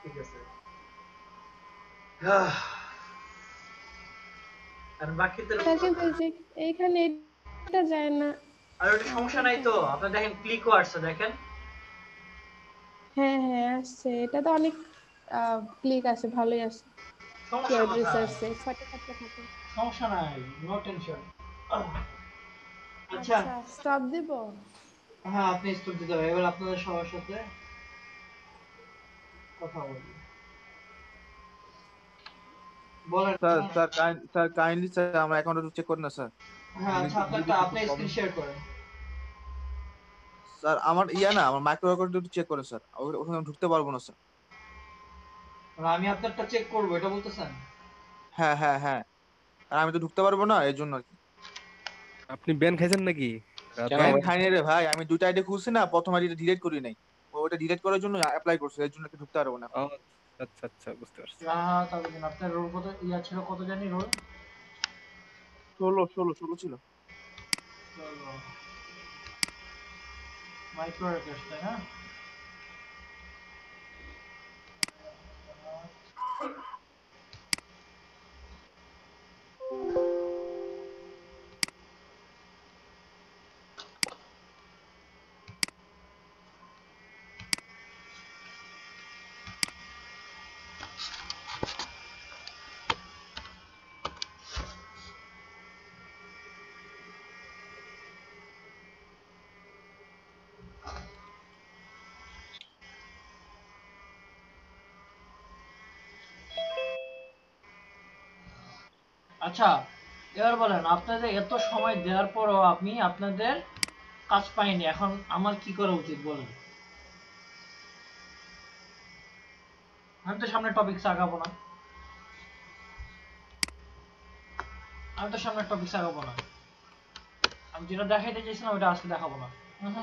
ঠিক আছে। আর বাকিদের স্যার কিন্তু এই যে এইখানে এটা যায় না। আর ওটা সমস্যা নাই তো, আপনি দেখেন ক্লিকও আসছে, দেখেন। হ্যাঁ হ্যাঁ আসছে, এটা তো অনেক ক্লিক আসে, ভালোই আসে। সমস্যা কিওয়ার্ড কোথায়? রিসার্চে 6টা 7টা থাকে। সমস্যা নাই, নো টেনশন। আচ্ছা, আচ্ছা স্টপ দিব? হ্যাঁ আপনি স্টপ দিতে হবে। এবার আপনাদের সবার সাথে কথা বলি, বলেন। স্যার স্যার কাইন্ডলি স্যার আমার অ্যাকাউন্টটা চেক করেন না স্যার। হ্যাঁ যদি আচ্ছা, যদি আপনারটা কিছু আপনি প্রবলেম, স্ক্রিন শেয়ার করেন। স্যার আমার না, আমার মাইক্রো অ্যাকাউন্টটা একটু চেক করেন স্যার, ওখানে আমি ঢুকতে পারবো না স্যার। আর আমি আপনারটা চেক করবো, এটা বলতেছেন? হ্যাঁ হ্যাঁ হ্যাঁ, আর আমি তো ঢুকতে পারবো না, এই জন্য আর কি। আপনি ব্যান খাইছেন নাকি? কেন ব্যান ভাই? খাইনি রে ভাই, আমি দুটো আইডি খুলছি না, প্রথম আইডিটা ডিলিট করি নাই, ওটা ডিলিট করার জন্য অ্যাপ্লাই করছি, এর জন্য কি ঢুকতে পারবো না। ও আচ্ছা আচ্ছা, বুঝতে পারছি। হ্যাঁ তবে দিন, আপনার রোল কত ছিল, কত জানি রোল? 16 ছিল। মাইক্রো রিকোয়েস্ট, তাই না? আচ্ছা, এবার বলেন আপনাদের এত সময় দেওয়ার পরও আমি আপনাদের কাজ পাইনি, এখন আমার কি করা উচিত বলেন? আমি তো সামনে টপিকস আগাবো না, আমি তো সামনে টপিকস আগাবো না, আমি যেটা দেখাইতে চাইছিলাম ওটা আজকে দেখাবো না। হুম,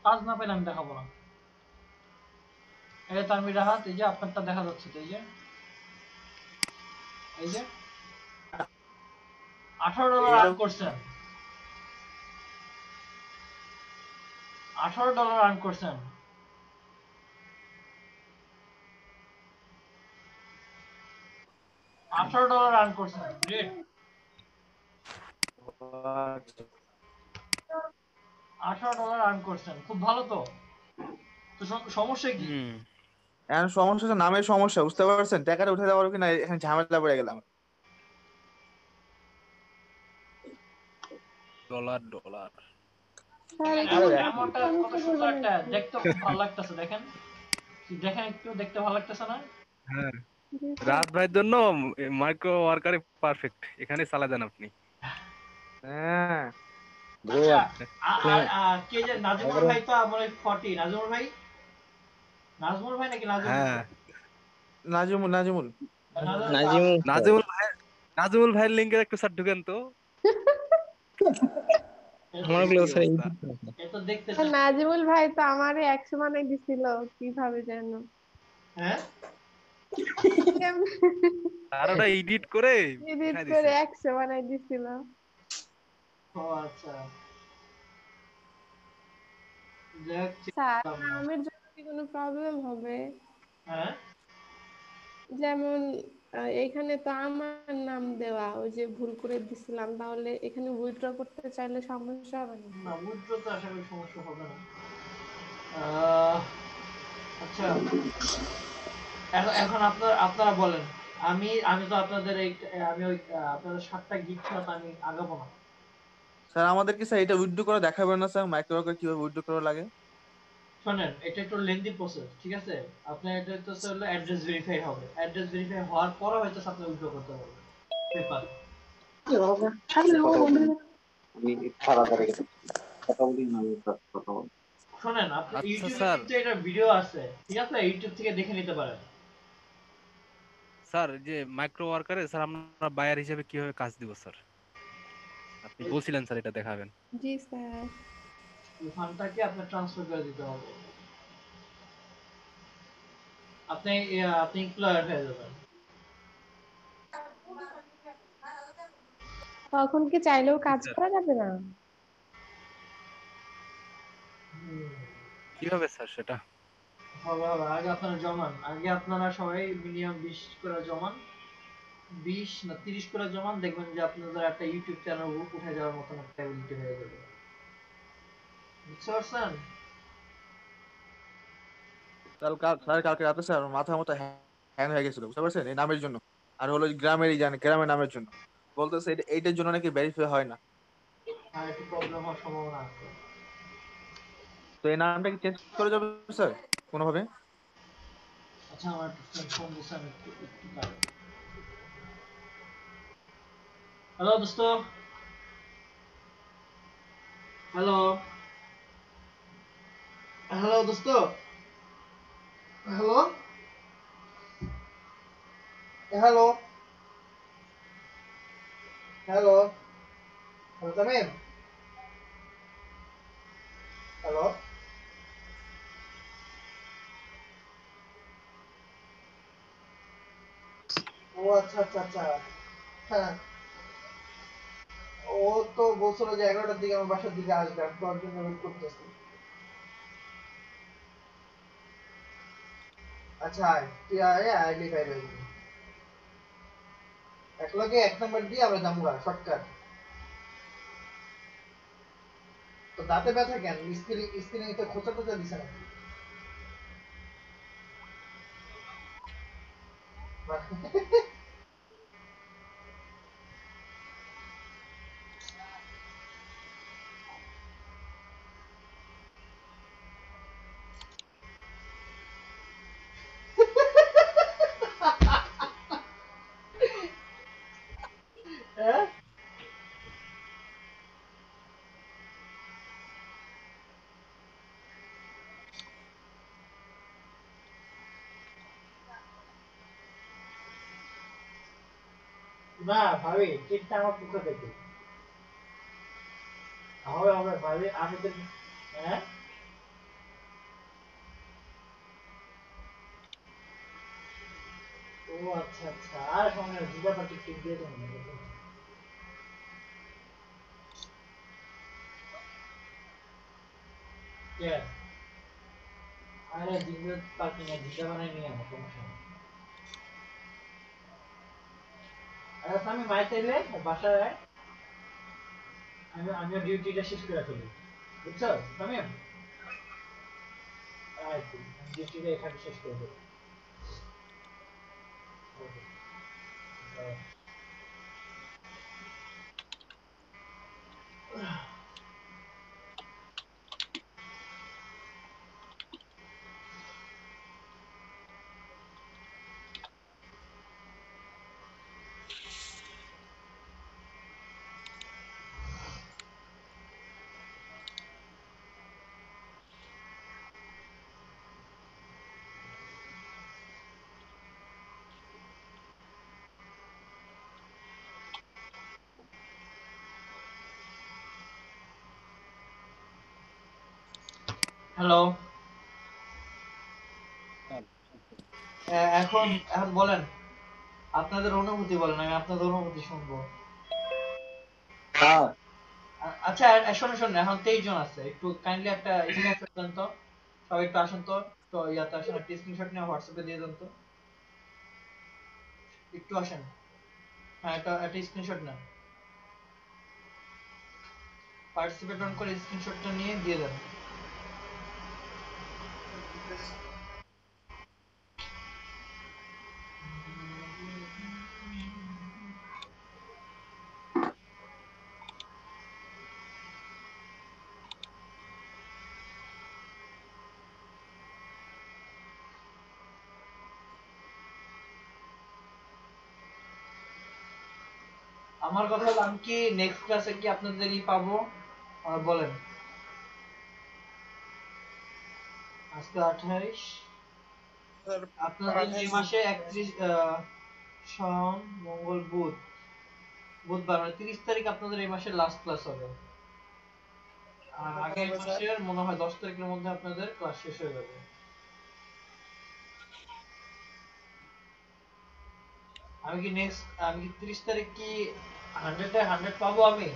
কাজ না পেলে আমি দেখাবো না। এই যে তানভীর রাহাত, এই যে আপনারটা দেখা যাচ্ছে তো, এই যে $18 আর্ন করছেন, $18 আর্ন করছেন। $18 আর্ন করছেন, গ্রেট। $18 আর্ন করছেন, খুব ভালো তো। তো সমস্যা কি? এখন সমস্যা হচ্ছে নামের সমস্যা, বুঝতে পারছেন? টাকাটা উঠে দেওয়ার কিনা এখানে ঝামেলা পড়ে গেলাম। ডলার ডলার স্যার এমনটা কত সুন্দর একটা, দেখতে খুব ভালো লাগতেছে, দেখেন দেখেন একটু, দেখতে ভালো লাগতেছে না? হ্যাঁ, রাত ভাইয়ের জন্য মাইক্রো ওয়ার্কারে পারফেক্ট, এখানে চালা দেন আপনি। হ্যাঁ আচ্ছা, কে যে নাজমুল ভাই, তো আমার 40 নাজমুল ভাই, নাজমুল ভাই নাকি নাজমুল? হ্যাঁ, নাজিমুল নাজিমুল ভাইয়ের লিংকে একটু স্যার ঢুকেন তো। এ তো দেখতে নাজিমুল ভাই তো আমারে 100 বানাই দিছিল, কিভাবে যেন। হ্যাঁ, আর ওটা এডিট করে এডিট করে 100 বানাই দিছিল। ও আচ্ছা, স্যার নামের জন্য কি কোনো প্রবলেম হবে? হ্যাঁ, যেমন এখানে তো আমার নাম দেওয়া, ওই যে ভুল করে দিছিলাম, তাহলে এখানে উইথড্র করতে চাইলে সমস্যা হবে না? না, উইথড্র তো আশা করি সমস্যা হবে না। আচ্ছা, এখন আপনারা বলেন, আমি আমি তো আপনাদের এই, আমি ওই আপনাদের 7টা গিগ ছাড়া তো আমি আগাবো না। স্যার আমাদের কি স্যার এটা উইথড্র করে দেখাবেন না স্যার, মাইক্রো ওয়ার্কার কিভাবে উইথড্র করা লাগে? শোনেন, এটা একটু লেন্দি প্রসেস, ঠিক আছে? আপনার এটা তো হলো অ্যাড্রেস ভেরিফাই হবে, অ্যাড্রেস ভেরিফাই হওয়ার পরে হয়তো আপনি উইথড্র করতে পারবেন পেপার। শোনেন, আপনি ইউটিউবে কিন্তু এটা ভিডিও আছে, ঠিক আছে? ইউটিউব থেকে দেখে নিতে পারেন। স্যার যে মাইক্রো ওয়ার্কারে স্যার আমরা বায়ার হিসেবে কিভাবে কাজ দিব স্যার? আপনি বলছিলেন স্যার এটা দেখাবেন। জি স্যার। এই ফান্ডটাকে আপনার ট্রান্সফার করে দিতে হবে, আপনি এমপ্লয়ার হয়ে যাবেন। তখন কি চাইলেও কাজ করা যাবে না? কিভাবে স্যার সেটা? হবে, আগে আপনারা জমান, আগে আপনারা সবাই মিনিমাম 20 করে জমান, 20 না 30 করে জমান, দেখবেন যে আপনাদের একটা ইউটিউব চ্যানেল উঠে যাওয়ার মতন একটা এবিলিটি হয়ে যাবে। বুঝতে পারছেন? স্যার কালকে রাতে স্যার মাথা মতো হ্যাং হয়ে গেছিল, বুঝতে পারছেন? এই নামের জন্য, আর হলো গ্রামের নামের জন্য বলতেছে এইটার জন্য নাকি ভেরিফাই হয় না। আর একটু প্রবলেম হওয়ার সম্ভাবনা আছে। তো এই নামটা কি চেঞ্জ করে যাবে স্যার কোনোভাবে? আচ্ছা, আমার ফোন দিছে, আমি একটু হ্যালো দোস্ত, হ্যালো হ্যালো দোস্ত, hello hello hello Tamim, hello. ও আচ্ছা আচ্ছা আচ্ছা, হ্যাঁ, ও তো বলছিল যে 11টার দিকে আমার বাসার দিকে আসবে, আমি তো ওর জন্য ওয়েট করতেছি। আচ্ছা, তুই আয়, আইডি ফাইল একলগে 1 নাম্বার দিয়ে আমরা যাবো শর্টকাট। তো দাঁতে ব্যথা কেন? স্ক্রিনে তো খোঁচা টোচা দিছে নাকি? না ভাবি চিন্তা আমার পক্ষ থেকে হবে হবে ভাবি আমি তো হ্যাঁ ও আচ্ছা আচ্ছা আর সময় জিজ্ঞাসা টিক দিয়ে দেন কে আরে জিজ্ঞাসা পাচ্ছি না জিজ্ঞাসা বানাই নিয়ে আমার সমস্যা নেই আরে আমি মাইতেলে বাসায় আমি ডিউটিটা শেষ করে ফেলি বুঝছো তুমি আচ্ছা ডিউটিটা এখানে শেষ করে দেবো হ্যালো এখন এখন বলেন আপনাদের অনুভূতি বলেন আমি আপনাদের অনুভূতি শুনবো আচ্ছা শোনো শোনো এখন 23 জন আছে একটু কাইন্ডলি একটা স্ক্রিনশট দেন তো সবাই একটু আসেন তো ইয়াতে আসেন একটা স্ক্রিনশট নিয়ে হোয়াটসঅ্যাপে দিয়ে দেন তো একটু আসেন হ্যাঁ একটা স্ক্রিনশট নেন পার্টিসিপেট অন করে স্ক্রিনশটটা নিয়ে দিয়ে দেন আমার কথা হলো আমি কি নেক্সট ক্লাসে কি আপনাদেরই পাবো বলেন আজকে 28 আপনাদের এই মাসে 31 সোম মঙ্গল বুধবার মানে 30 তারিখ আপনাদের এই মাসের লাস্ট ক্লাস হবে আর আগের মাসের মনে হয় 10 তারিখের মধ্যে আপনাদের ক্লাস শেষ হয়ে যাবে আমি কি 30 তারিখ কি 100 এ 100 পাবো আমি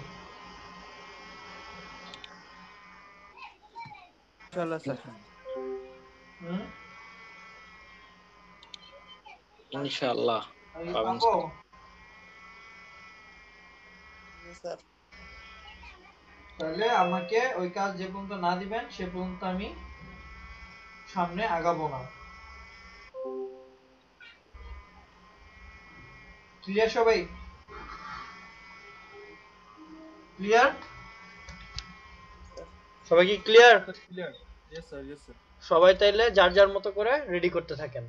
ইনশাআল্লাহ স্যার ইনশাআল্লাহ আমি পাবেন পাবো স্যার তাহলে আমাকে ওই কাজ যে পর্যন্ত না দিবেন সে পর্যন্ত আমি সামনে আগাবো না ক্লিয়ার সবাই ক্লিয়ার সবাই কি ক্লিয়ার ক্লিয়ার ইয়েস স্যার সবাই তাইলে যার যার মতো করে রেডি করতে থাকেন